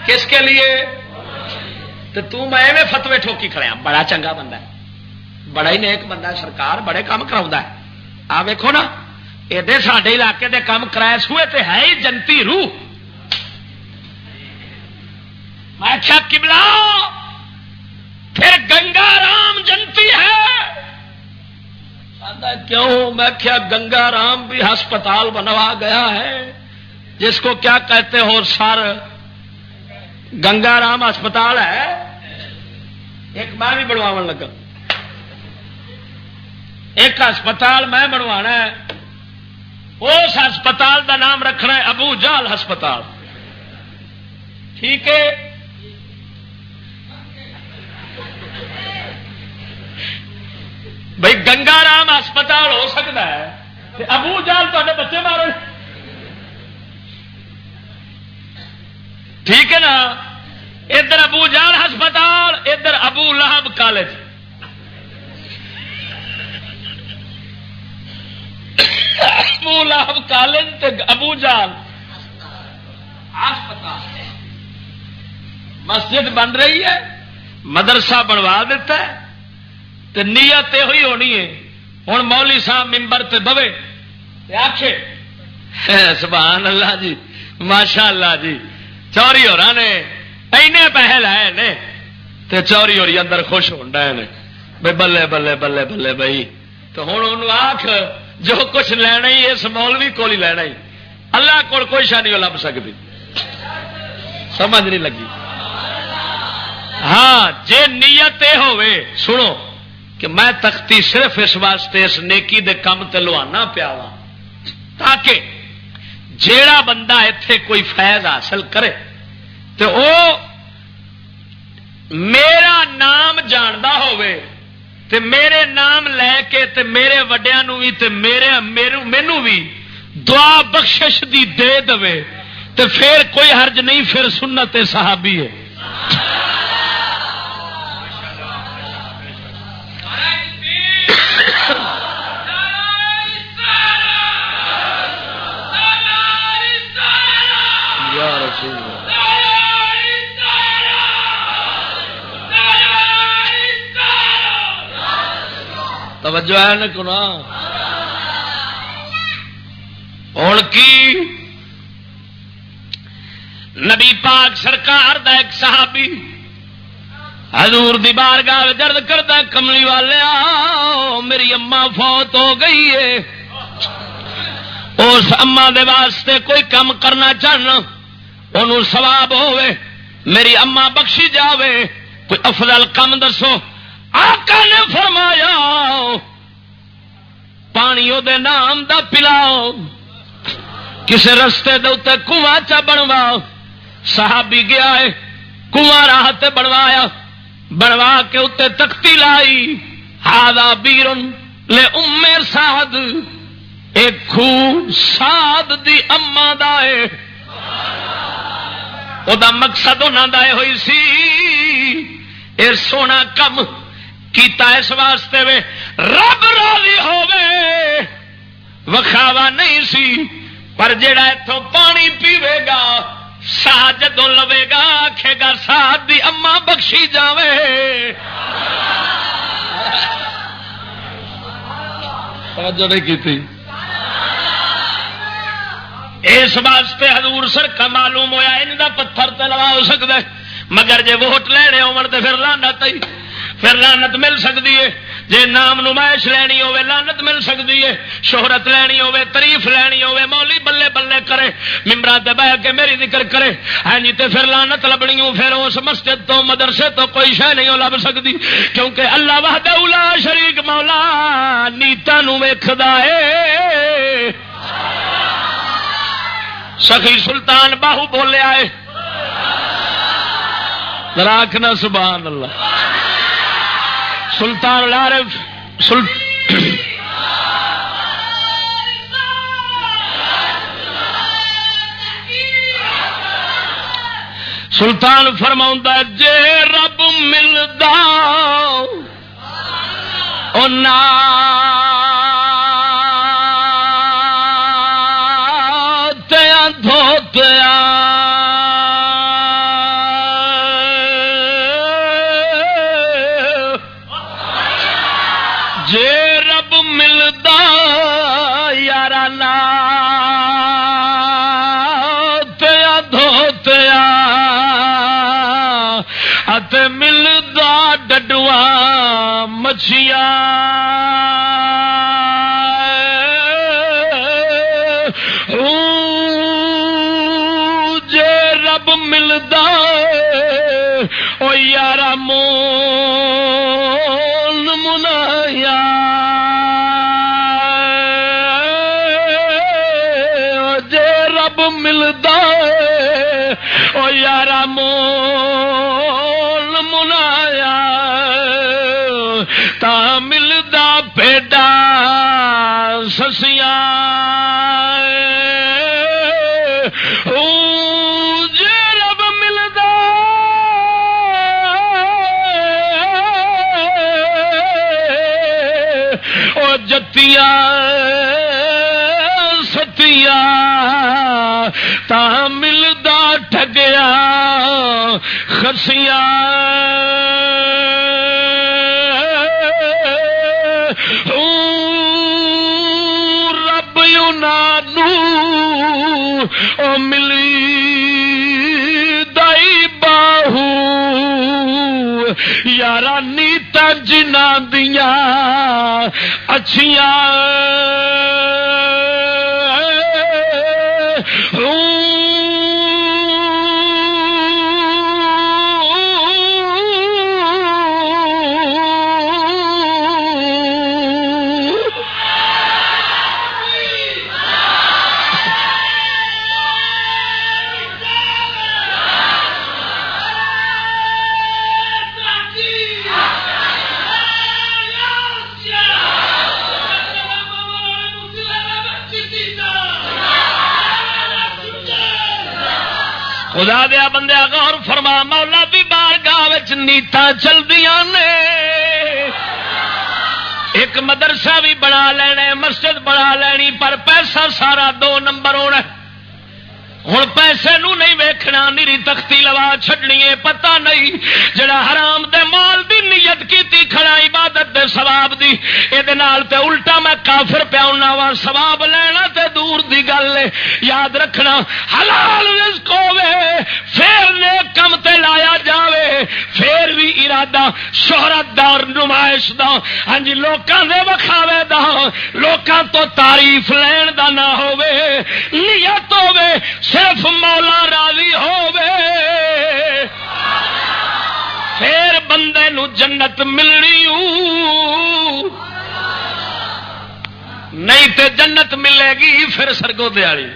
کس کے لیے؟ تو میں فتوے ٹھوکی کھڑے ہیں بڑا چنگا بندہ ہے، بڑا ہی نیک بندہ ہے، سرکار بڑے کام کرا ہے. آ ویکھو نا ایڈے ساڈے علاقے دے کام کرائے سوئے تے ہے ہی جنتی روح. میں کیا قبلہ پھر گنگا رام جنتی ہے؟ کیوں؟ میں کیا گنگا رام بھی ہسپتال بنوا گیا ہے جس کو کیا کہتے ہو سر گنگا رام ہسپتال ہے. ایک میں بھی بنوا لگا، ایک ہسپتال میں بنوانا ہے. اس ہسپتال کا نام رکھنا ہے ابو جال ہسپتال. ٹھیک ہے؟ بھائی گنگا رام ہسپتال ہو سکتا ہے ابو جال تے بچے مارے. ٹھیک ہے نا؟ ادھر ابو جال ہسپتال، ادھر ابو لہب کالج. ابو لہب کالج تے ابو جال ہسپتال. مسجد بن رہی ہے، مدرسہ بنوا دیتا ہے تو نیت یہ ہوئی ہونی ہے. ہوں مولی صاحب ممبر تے بوے آخے سبحان اللہ جی ماشاء اللہ جی چوری ہو رہا نے اینے پیسے لائے نے تے چوری ہو رہی اندر خوش ہو رہے ہیں بھائی بلے بلے بلے بلے بھائی. تو ہوں انہوں آخ جو کچھ لینا ہی اس مولوی کو ہی لینا ہی، اللہ کو کوئی شاہ نہیں لب سکتی. سمجھ نہیں لگی؟ ہاں جے نیت یہ ہوئے سنو کہ میں تختی صرف اس واسطے اس نیکی دے کم تے لوانا پیا وا تاکہ جیڑا بندہ ایتھے کوئی فیض حاصل کرے تو او میرا نام جاندا ہوئے تے میرے نام لے کے تے میرے وڈیاں نو بھی تے مینوں بھی دعا بخشش دی دے دے تے پھر کوئی حرج نہیں، پھر سنت صحابی ہے. توجہ ہے نا کنا ہوں کی نبی پاک سرکار دا ایک صحابی حضور دی بارگاہ درد کردا کملی والے میری اما فوت ہو گئی ہے، اس اما دے واسطے کوئی کم کرنا چاہنا انہوں ثواب ہوئے، میری اما بخشی جاوے، کوئی افضل کم دسو. آقا نے فرمایا پانی او دے نام دا پلاؤ، کسے رستے دے اوتے کنواں چا بنواؤ. صحابی گیا ہے کنواں راہ تے بنوایا، بنوا کے اوتے تختی لائی ہاذا بیرن لے ام سعد، ایک خون سعد دی اما دا ہے. او دا مقصد انہاں دا ہوئی سی اے سونا کم کیتا اس واسطے وے رب راضی ہوے، وکھاوا نہیں سی. پر جیڑا اتوں پانی پیوے گا سا جدوں لوے گا آکھے گا سعد دی اما بخشی جاوے. توجہ نہیں کیتی. اس واسطے حضور سر کا معلوم ہویا ان دا پتھر تے لوا ہو سکتا ہے، مگر جے ووٹ لینے ہون تے پھر لعنت ہی، پھر لعنت مل سکتی ہے. جے نام نمائش لینی ہوے لعنت مل سکتی ہے، شہرت لینی ہوے تعریف لینی ہوے مولی بلے بلے کرے ممبراں تے بیٹھ کے میری ذکر کرے ہاں جی تے پھر لعنت لبنی ہو. پھر اس مسجد تو مدرسے تو کوئی شے نہیں لب سکتی، کیونکہ اللہ وحدہ لا شریک مولا نیتاں نو ویکھدا ہے. سخی سلطان باہو بولیا ہے راکھنا سبحان اللہ. سلطان العارف سلطان فرماؤں جے رب ملدا او نا تیا دھوتیا ملدا ڈڈواں مچھیاں جے رب ملدا او یارا مول منایا جے رب ملدا او یارا مول منایا تا ملدا پیڈا سسیاں جے رب ملدا او جتیاں ستیاں تا ملدا ٹھگیا خسیاں رب انہاں او ملی دائی باہو یارا نیتا جنہ دیاں اچھیاں خدا دیا بندے غور فرما، مولا دی بارگاہ وچ نیتاں چلدیاں نے، ایک مدرسہ بھی بنا لینا، مسجد بنا لینی، پر پیسہ سارا 2 نمبر ہونا۔ ہوں پیسے نو نہیں ویکھنا، نیری تختی لوا چھڈنی ہے، پتہ نہیں جڑا حرام دے مال دی نیت کیتی کھڑا عبادت دے ثواب دی، اے نال تے الٹا میں کافر پیا ہونا وا، ثواب لینا تے دور دی گل ہے۔ یاد رکھنا حلال رزق ہوے پھر نیک کم تے لایا جاوے، پھر بھی ارادہ شہرت دا اور نمائش دا، ہاں جی لوکاں دے وکھاوے دا، لوکاں تو تعریف لین دا نہ ہوے، نیت ہوے صرف مولا راضی ہووے، پھر بندے نو جنت ملنی، نہیں تے جنت ملے گی پھر سرگودے والی،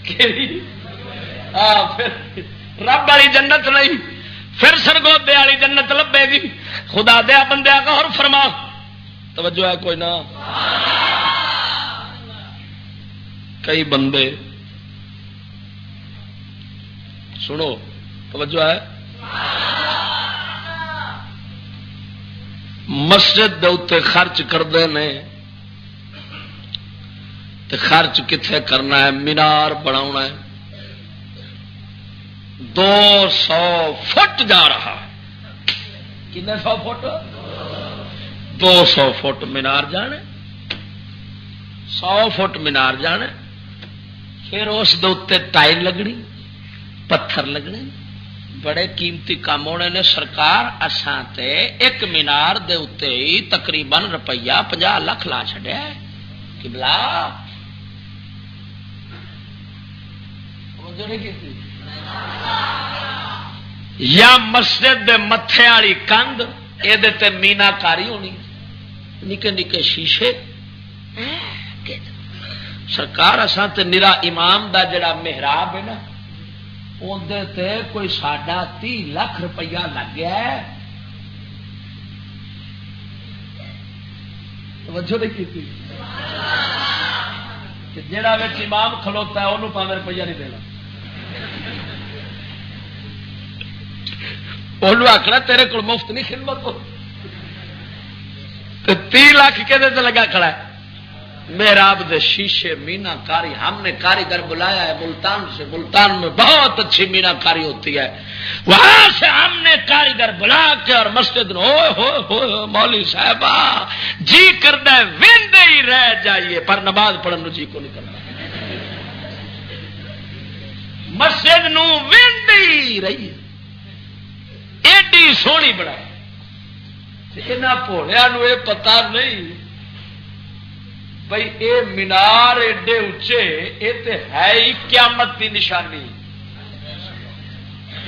پھر رب والی جنت نہیں، پھر سرگودے والی جنت لبے گی۔ خدا دیا بندے غور فرما، توجہ ہے کوئی نہ؟ کئی بندے سنو، توجہ ہے، مسجد دے اوتے خرچ کرتے ہیں، تے خرچ کتنے کرنا ہے؟ مینار بناونا ہے، 200 فٹ جا رہا ہے، کتنے 100 فٹ؟ 200 فٹ مینار جانے، 100 فٹ مینار جانے، پھر اس دے اوتے ٹائل لگنی، پتھر لگنے، بڑے قیمتی کام ہونے نے۔ سرکار اساں تے ایک مینار دے اتے ہی تقریباً روپیہ 50 لاکھ لا چھڈیا ہے۔ قبلہ یا مسجد دے متھے والی کندھ یہ تے مینا کاری ہونی، نکے نکے شیشے۔ سرکار اساں تے نرا امام دا جڑا محراب ہے نا، اندر تے کوئی 30 لاکھ روپیہ لگ گیا ہے۔ توجہ نہیں کی کہ جڑا وچ امام کھلوتا ہے انہوں 5 روپیہ نہیں دینا، انہوں آخنا تیرے کو مفت نہیں خدمت ہو۔ 30 لاکھ کے لگا کھڑا ہے محراب دے شیشے مینا کاری۔ ہم نے کاریگر بلایا ہے ملتان سے، ملتان میں بہت اچھی مینا کاری ہوتی ہے، وہاں سے ہم نے کاریگر بلا کے اور مسجد ہو مولوی صاحبہ جی کرتا ہے ویندے ہی رہ جائیے، پر نماز پڑھنے جی کو نہیں کرتا، مسجد نو ویندے ہی رہیے، ایڈی سونی بنائی۔ یہاں بھولیا نو یہ پتا نہیں بھائی اے مینار ایڈے اچے، یہ تو ہے ہی قیامت کی نشانی۔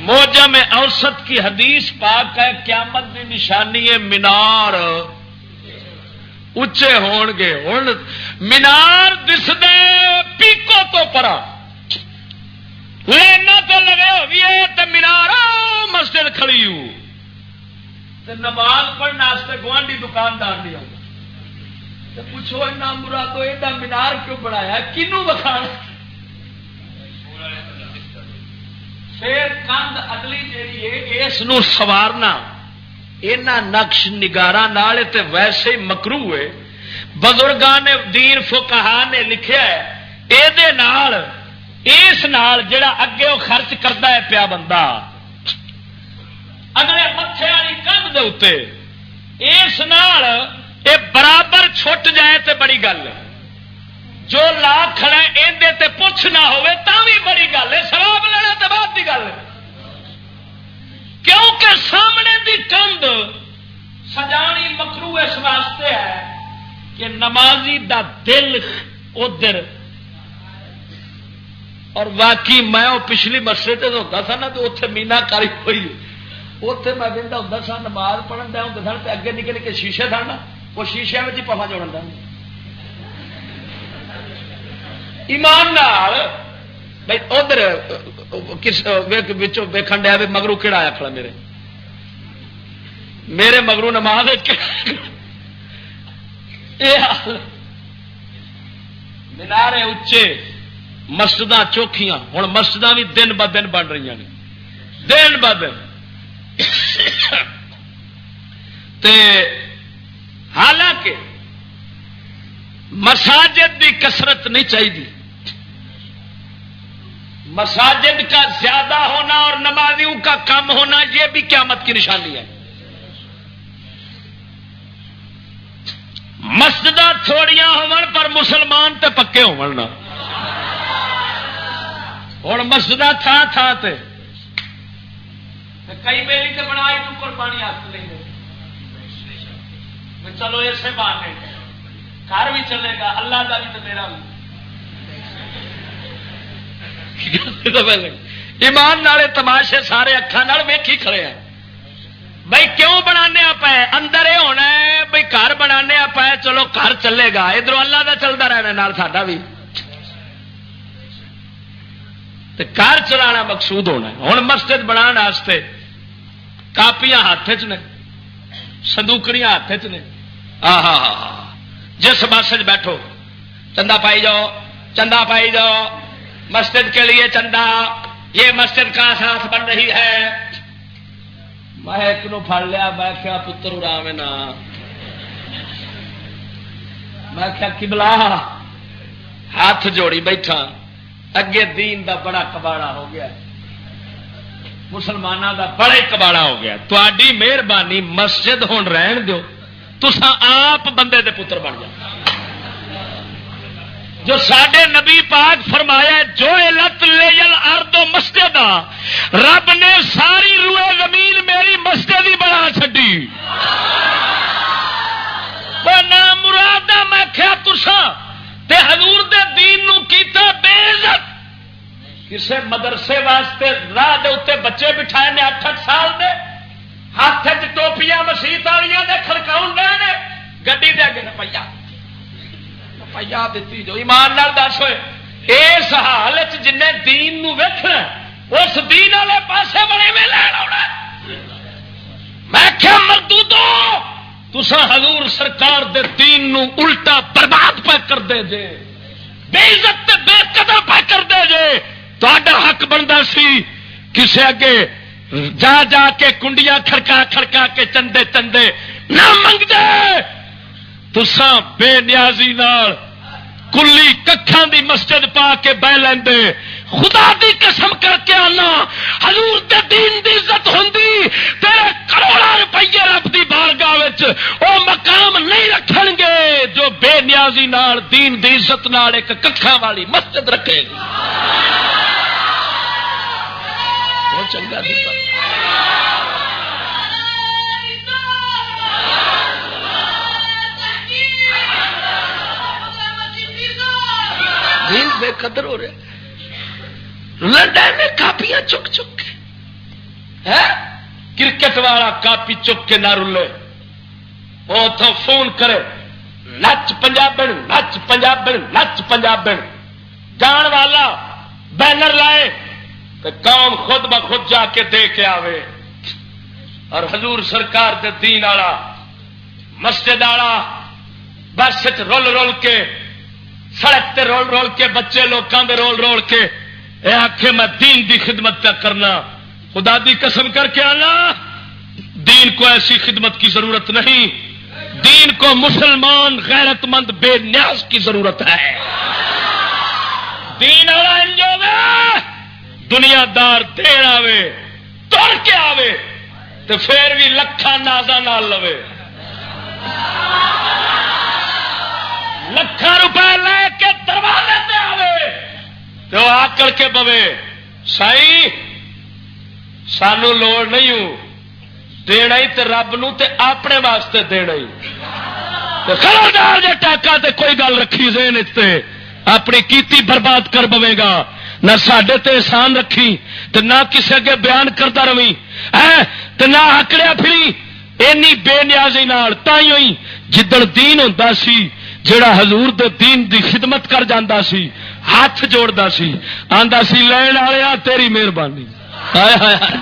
موجم اوسط کی حدیث پاک ہے قیامت کی نشانی ہے مینار اچے ہون گے۔ ہوں مینار دس دے پیکو تو پرا لینا تو لگے ہوئی ہے تو مینار مسجد کھڑی ہو، نماز پڑھنے گوانڈی دکاندار نہیں آتا، پوچھو اینا مرادو ایڈا مینار کیوں بنایا، کنوں بکھانا؟ پھر کندھ اگلی جیڑی ہے اس نو سوارنا اینا نقش نگارا نال تے ویسے ہی مکروہ ہے۔ بزرگاں نے دین فقہا نے لکھیا ہے اے نال اس نال جڑا اگے وہ خرچ کرتا ہے پیا بندہ اگلے متھے والی کندھ دے اوتے اس نال اے برابر چھٹ جائے تے بڑی گل ہے، جو لا کھڑا اندے تے پوچھ نہ ہوئے تا بھی بڑی گل ہے، ثواب لینا تے بعد دی گل ہے، کیونکہ سامنے دی کندھ سجانی مکروہ اس واسطے ہے کہ نمازی دا دل ادھر، اور واقعی میں وہ پچھلی مسجد سے ہوتا سا نا تو اتنے مینا کاری ہوئی، اتنے میں وہدا ہوتا سا نماز پڑھن دیا ہوتے سن، اگے نکے نکے شیشے سن، وہ شیشے میں پفا جوڑن دیا ایمان نال بھائی ادھر کس ویکن ڈیا بھی مگرو کہڑا آیا کھڑا میرے مگرو نماز مینارے اچے مسجد چوکھیاں، ہوں مسجد بھی دن ب دن بن رہی ہیں، دن ب دن حالانکہ مساجد کی کثرت نہیں چاہیے، مساجد کا زیادہ ہونا اور نمازیوں کا کم ہونا یہ بھی قیامت کی نشانی ہے۔ مسجد تھوڑیاں ہون پر مسلمان تے پکے ہون نا، ہوں مسجد تھان تھان تے کئی میلی تے بنا ٹکر پانی ہاتھ لیں گے، چلو اسے بہانے گھر بھی چلے گا، اللہ کا بھی تو میرا بھی۔ ایمان نالے تماشے سارے اکھان ویکھی کھڑے ہیں بھائی، کیوں بنانے پے؟ اندر یہ ہونا ہے بھائی گھر بنانے پے، چلو گھر چلے گا، ادھر اللہ کا چلتا رہنا نال ساڈا بھی، گھر چلانا مقصود ہونا ہے۔ ہوں مسجد بنانے واسطے کاپیاں ہاتھ چ نے، سندوکڑیاں ہاتھ چ نے، جس بس بیٹھو چندہ پائی جاؤ، چندہ پائی جاؤ، مسجد کے لیے چندہ، یہ مسجد کا ساتھ بن رہی ہے۔ میں ایک نو پھڑ لیا، میں کیا پتر ارام نا، میں کیا قبلہ ہاتھ جوڑی بیٹھا، اگے دین دا بڑا کباڑا ہو گیا، مسلمانوں دا بڑا ہی کباڑا ہو گیا۔ تہاڈی مہربانی مسجد ہون رہن دیو، تساں آپ بندے دے پتر بن جاؤ۔ جو ساڈے نبی پاک فرمایا جو لت لیل ارض مسجد، رب نے ساری روئے زمین میری مسجد ہی بنا چڈی۔ نہ مراد میں کیا تساں تے حضور دے دین نو کیتا بے عزت۔ کسے مدرسے واسطے راہ دے اتنے بچے بٹھائے نے 8 سال دے، ہاتھ چ ٹوپیاں مسیت والیاں دے کھڑکاؤن رہے نے، گڈی دے اگے روپیہ روپیہ دیتی جو۔ ایمان نال دس ہوئے اس حال جن دین نو ویکھنا اس دین والے پاسے بڑے میں لین آنا۔ میں کیا مردودو تساں حضور سرکار دے دین نو الٹا برباد پہ کر دے جے، بے عزت تے بے قدر پہ کر دے جے۔ تہاڈا حق بندا سی کسے اگے جا جا کے کنڈیاں کھڑکا کھڑکا کے چندے چندے نہ منگ دے، تساں بے نیازی نال کلی ککھاں دی مسجد پا کے بہ لیندے۔ خدا دی قسم کر کے آنا حضور دے دین دی عزت ہوندی تیرے کروڑاں روپیے رب دی بارگاہ وچ او مقام نہیں رکھن گے جو بے نیازی نال دین دی عزت نال ایک ککھاں والی مسجد رکھے گی۔ بہت چنگا دیتا دین بے قدر ہو رہے، لنڈن میں کاپیاں چک چک کے، کرکٹ والا کاپی چک کے نہ رلے، وہ تو فون کرے نچ پنجابن نچ پنجابن نچ پنجابن، جان والا بینر لائے تو قوم خود بخود جا کے دے کے آوے۔ اور حضور سرکار دے دین والا مسجد والا بس رول رول کے سڑک تے رول رول کے بچے لوگوں دے رول رول کے اے آخے میں دین دی خدمت پہ کرنا۔ خدا دی قسم کر کے آنا دین کو ایسی خدمت کی ضرورت نہیں، دین کو مسلمان غیرت مند بے نیاز کی ضرورت ہے۔ دین والا انجو میں دنیا دار دین آوے توڑ کے آوے تو پھر بھی لکھاں نازاں نال لوے، لکھاں روپے لے کے دروازے تے آوے تو آ کر کے بوے سائی سانو لوڑ نہیں ہوں دینا ہی تے رب نو تے اپنے واسطے دینا ہی۔ خبردار جے ٹاکا تے کوئی گل رکھی ذہن تے اپنی کیتی برباد کر بوے گا، نہ ساڈے تے احسان رکھی تے نہ کسے اگے بیان کرتا رویں تے نہ آکڑیا پھری اینی بے نیازی نال۔ تائیں ہوئی جدڑ دین ہوندا سی جڑا حضور دے دین دی خدمت کر جاندا سی ہاتھ جوڑدا سی آندا سی لین والیا تیری مہربانی، ہائے ہائے ہائے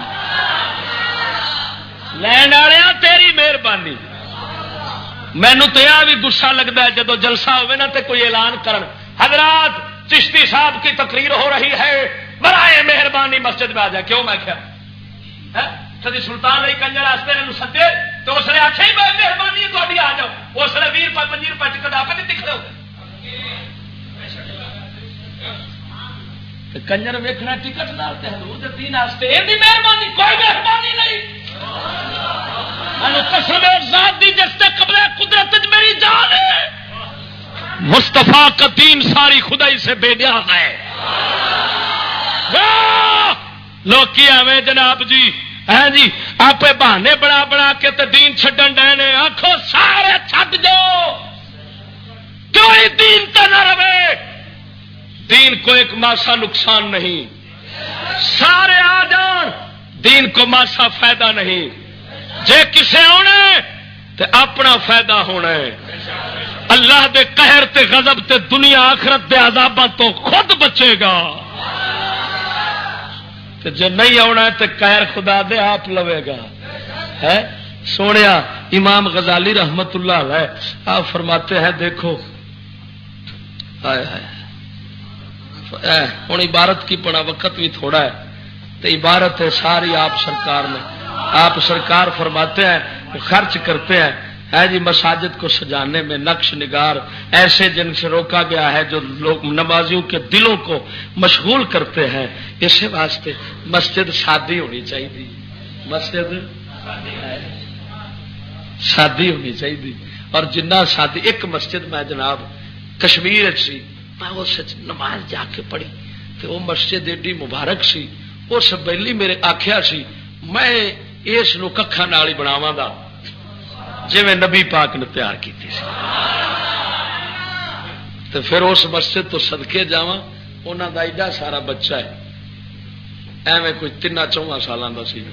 لین والیا تیری مہربانی۔ مینوں تے آ بھی گسا لگدا ہے جدوں جلسہ ہوے نا تے کوئی اعلان کرن حضرات چشتی صاحب کی تقریر ہو رہی ہے، برائے مہربانی مسجد میں آ جائے. کیوں؟ میں کیا سدی سلطان علی کنجر واسطے سدے تو اس نے آخیا ہی مہربانی تاری آ جاؤ. اس نے 20 روپئے 25 روپئے ٹکٹ آپ نہیں دکھ رہے کنجر ویکھنا ٹکٹ نال تے حضور دے دین واسطے ایندی مہربانی کوئی مہربانی نہیں. قسم ذات دی جس تے قبل قدرت میری جان ہے، مصطفیٰ کا دین ساری خدائی سے بے نیاز ہے. لوگ کیا میں جناب جی ہے جی آپ بہانے بنا بنا کے تے دین چھڈن ڈے نے. آخو سارے چھڈ جاؤ، کوئی دین تے نہ رہے. دین کو ایک ماسا نقصان نہیں، سارے آ جان، دین کو ماسا فائدہ نہیں. جے کسے آنا تے اپنا فائدہ ہونا ہے. اللہ دے قہر تے غضب تے دنیا آخرت دے عذاباں تو خود بچے گا. تے جے نہیں آنا تے قہر خدا دے آپ لوے گا. ہے سونیا امام غزالی رحمت اللہ علیہ آپ فرماتے ہیں دیکھو ہائے ہائے ہوں عبارت کی پڑا وقت بھی تھوڑا ہے تو عبارت ہے ساری آپ سرکار نے. آپ سرکار فرماتے ہیں خرچ کرتے ہیں ہے جی مساجد کو سجانے میں نقش نگار ایسے جن سے روکا گیا ہے جو لوگ نمازیوں کے دلوں کو مشغول کرتے ہیں. اسی واسطے مسجد سادی ہونی چاہیے، مسجد سادی ہونی چاہیے. اور جنہ سادی ایک مسجد میں جناب کشمیر سی میں اس نماز جا کے پڑھی تو وہ مسجد ایڈی مبارک سی. اس بیلی میرے آخیا سی میں اس ککھاں نال ہی بناواں گا جی میں نبی پاک نے تیار کی سی. تو پھر اس مسجد تو صدقے جاواں انہاں دا ایڈا سارا بچہ ہے ایویں کوئی 3-4 سالاں دا سی.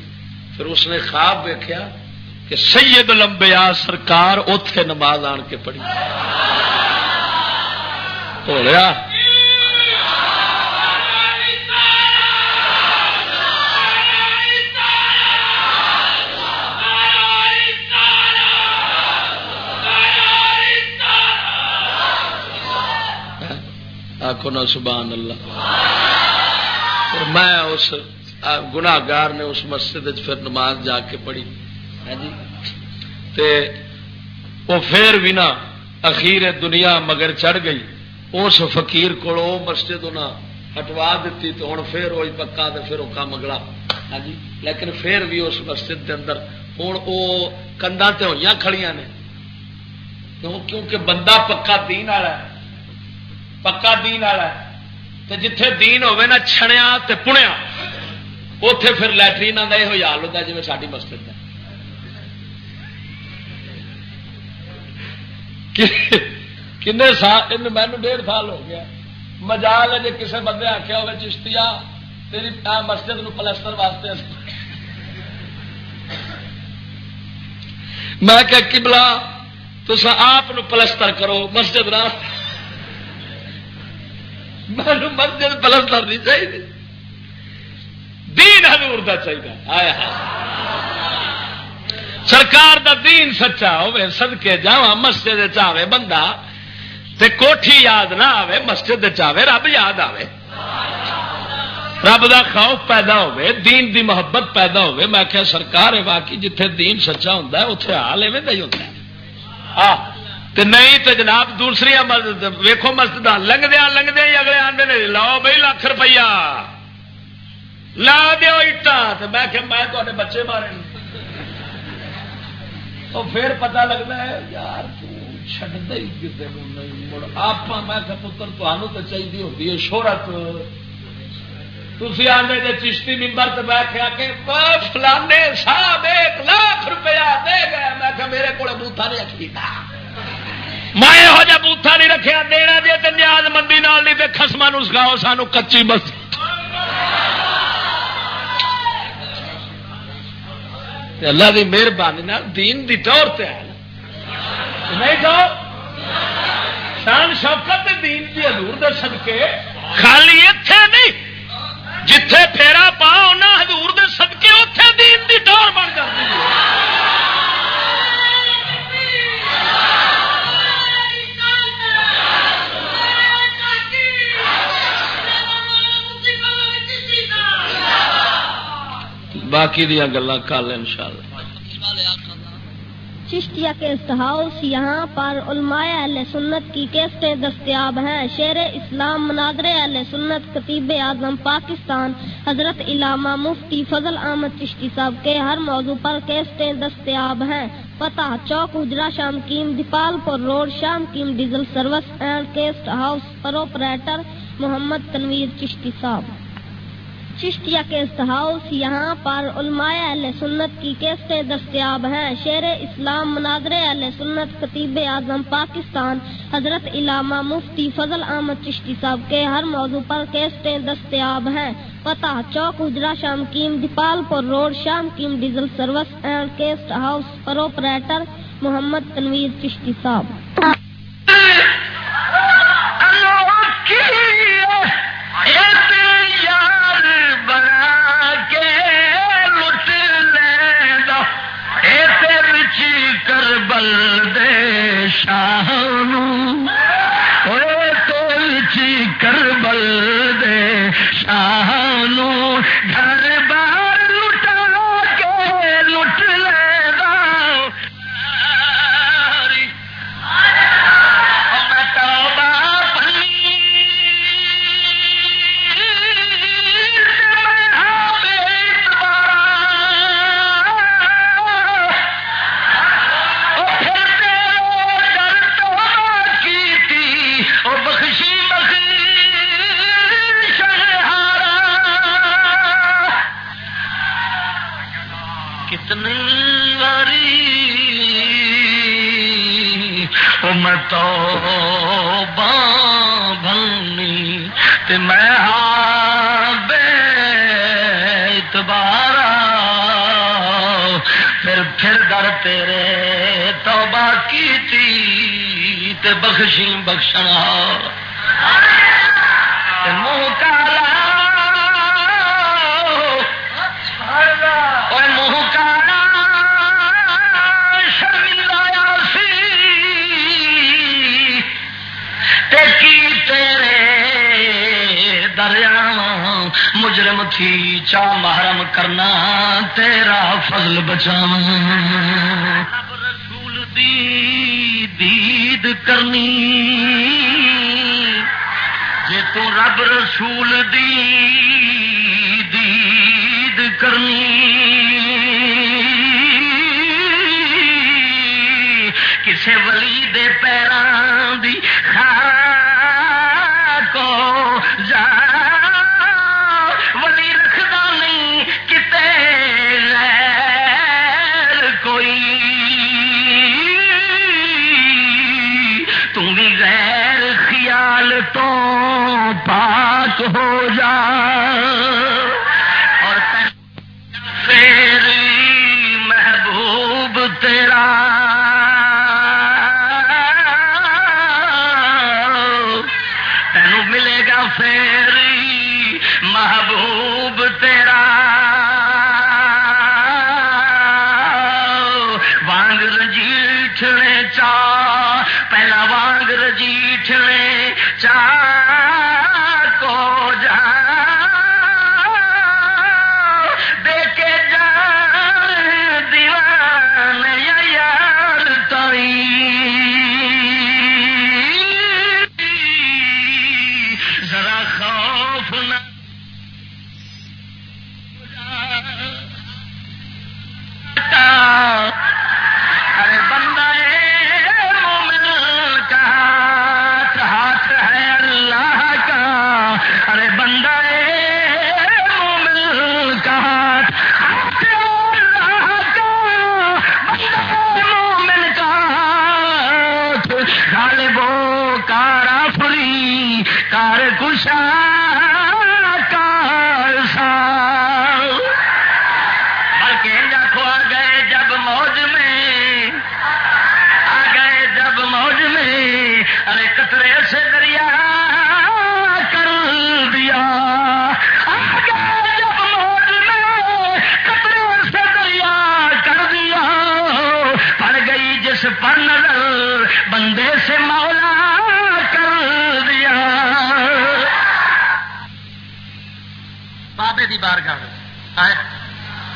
پھر اس نے خواب ویکھیا کہ سید الانبیاء سرکار اوتھے نماز آن کے پڑھی. ہو رہا آخو نا سبحان اللہ. میں اس گناہگار نے اس مسجد پھر نماز جا کے پڑھی ہے جی تے وہ پھر بھی نہ اخیر دنیا مگر چڑھ گئی. اس فقیر کو مسجد انہیں ہٹوا دیتی تو ہوں پھر وہی پکا تو پھر وہ کام اگلا ہاں جی. لیکن پھر بھی اس مسجد کے اندر ہوں وہ کندھا تے ہوئی کھڑیاں نے کیونکہ بندہ پکا دین والا ہے، پکا دین والا ہے. تے جتھے دین ہوے نا چھڑیا تے پنیا اوتھے پھر لیٹرین کا یہ حال ہوتا جی ساری مسجد ہے. کنے سال مینو 1.5 سال ہو گیا مجال ہے جی کسی بندے آخیا ہوگا چشتیا تیری مسجد نو پلستر واسطے میں کہ قبلہ تس آپ پلستر کرو مسجد نہ مینو مسجد پلستر نہیں چاہیے دین حضور دا چاہیے. آیا سرکار دا دین سچا ہوے صدقے جاواں مسجد چاہے بندہ تے کوٹھی یاد نہ آوے مسجد چاہے رب یاد آوے رب دا خوف پیدا ہوے دین دی محبت پیدا ہوے. میں کہ سرکار ہے واقعی جتھے دین سچا ہوندا ہے اوتھے حال ایویں دا ہی ہوندا ہے. تے نہیں تے جناب دوسری مسجد ویکھو مسجد لنگدیاں ہی اگلے آندے نے لاؤ بھائی لاکھ روپیہ لا دیو اٹاں تے میں کہ میں تواڈے بچے مارے تو پھر پتہ لگتا ہے یار چڈتا ہی کسی کو نہیں مڑ آپ میں پتر تمہوں تو چاہیے ہوتی ہے شہرت. تھی آدھے جی چشتی ممبر سے بیٹھ کے فلانے صاحب 1 لاکھ روپیہ دے گئے میں کہ میرے کو بوتھا نہیں رکھتا میں یہو جہ بوتھا نہیں رکھا دینا جی تو نیاز مندی نال نہیں تو خسما نو سکھاؤ سانو کچی مسجد. اللہ کی مہربانی دین دی ٹور تے ہے نہیں تو شان شوکت دین دی حضور دے صدقے خالی ایتھے نہیں جتھے پھیرا پا انہاں حضور دے صدقے اوتھے دین دی ٹور بن جاتی ہے. باقی دیا گلاں کل انشاءاللہ۔ چشتیہ کیسٹ ہاؤس، یہاں پر علماء اہل سنت کی کیسٹیں دستیاب ہیں۔ شیر اسلام، مناظر اہل سنت، خطیب اعظم پاکستان حضرت علامہ مفتی فضل احمد چشتی صاحب کے ہر موضوع پر کیسٹیں دستیاب ہیں۔ پتہ چوک اجرا شامکیم، دیپال پور روڈ، شامکیم diesel service and cassette house, proprietor Muhammad Tanvir Chishti صاحب۔ چشتیہ کیسٹ ہاؤس، یہاں پر علماء اہل سنت کی کیسٹیں دستیاب ہیں۔ شیر اسلام، مناظر اہل سنت، خطیب اعظم پاکستان حضرت علامہ مفتی فضل احمد چشتی صاحب کے ہر موضوع پر کیسٹیں دستیاب ہیں۔ پتہ چوک اجرا شامکیم، دیپال پور روڈ، شامکیم diesel service and cassette house, proprietor Muhammad Tanvir Chishti صاحب۔ کربل دے شاہنوں کربل دے شاہنوں گھر بار لٹا کے لٹ لے گا میں توبہ پڑھی میں توبہ بھنی تے میں بے اعتبارا پھر در تیرے توبہ کیتی تے بخشی بخشنا تے منہ کالا اوے منہ کالا مجرم تھی چاہ محرم کرنا تیرا فضل بچاواں رب رسول دی دید کرنی جے تو رب رسول دی دید کرنی کسے ولی دے پیراں دی خاک کو جا ولی رکھدا نہیں کتے غیر کوئی تم بھی غیر خیال تو پاک ہو جا اور تیری محبوب تیرا تینوں ملے گا فیری محبوب تیرا وانگ رجیٹھنے چا پہلا وانگ رجیٹھنے چا کو جا دے کے جان دیوان یار تائی ذرا خوف نہ ارے بندہ مومن کا ہاتھ ہے اللہ کا ارے بندہ مومن کا ہاتھ ہے اللہ کا بندہ مومن کا ہاتھ غالب و کارافری کار کشا ارے قطرے سے دریا کر دیا جب موج میں قطرے سے دریا کر دیا پڑ گئی جس پر نظر بندے سے مولا کر دیا بابے دی بارگاہ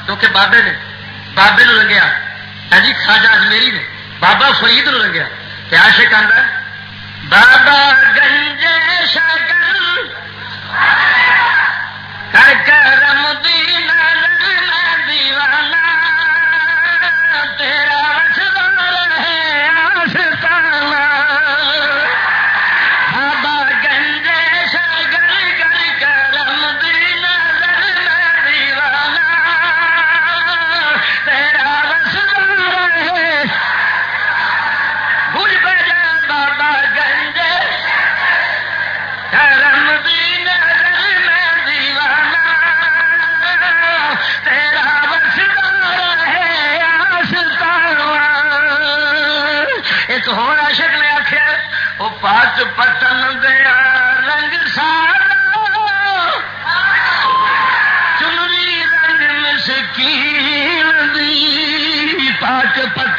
کیونکہ بابے نے بابے نو لگیا ہاں جی خواجہ اجمیری نے بابا فرید نو لگیا تے عاشق آندا بابا گنجے شگر کر کرم دی نظر میں دیوانہ تیرا وسدا رہے آستانہ بابا گنجے شگر کر کرم دی نظر میں دیوانہ تیرا وسدا رہے بھول پہ جا بابا گنجے کرم دی نظر میں دیوانہ تیرا وسدا رہے آستانہ ایک اور عاشق نے آخیا وہ پاک پتن دیا رنگ سارا چنری رنگ مسکین دی پاک پتن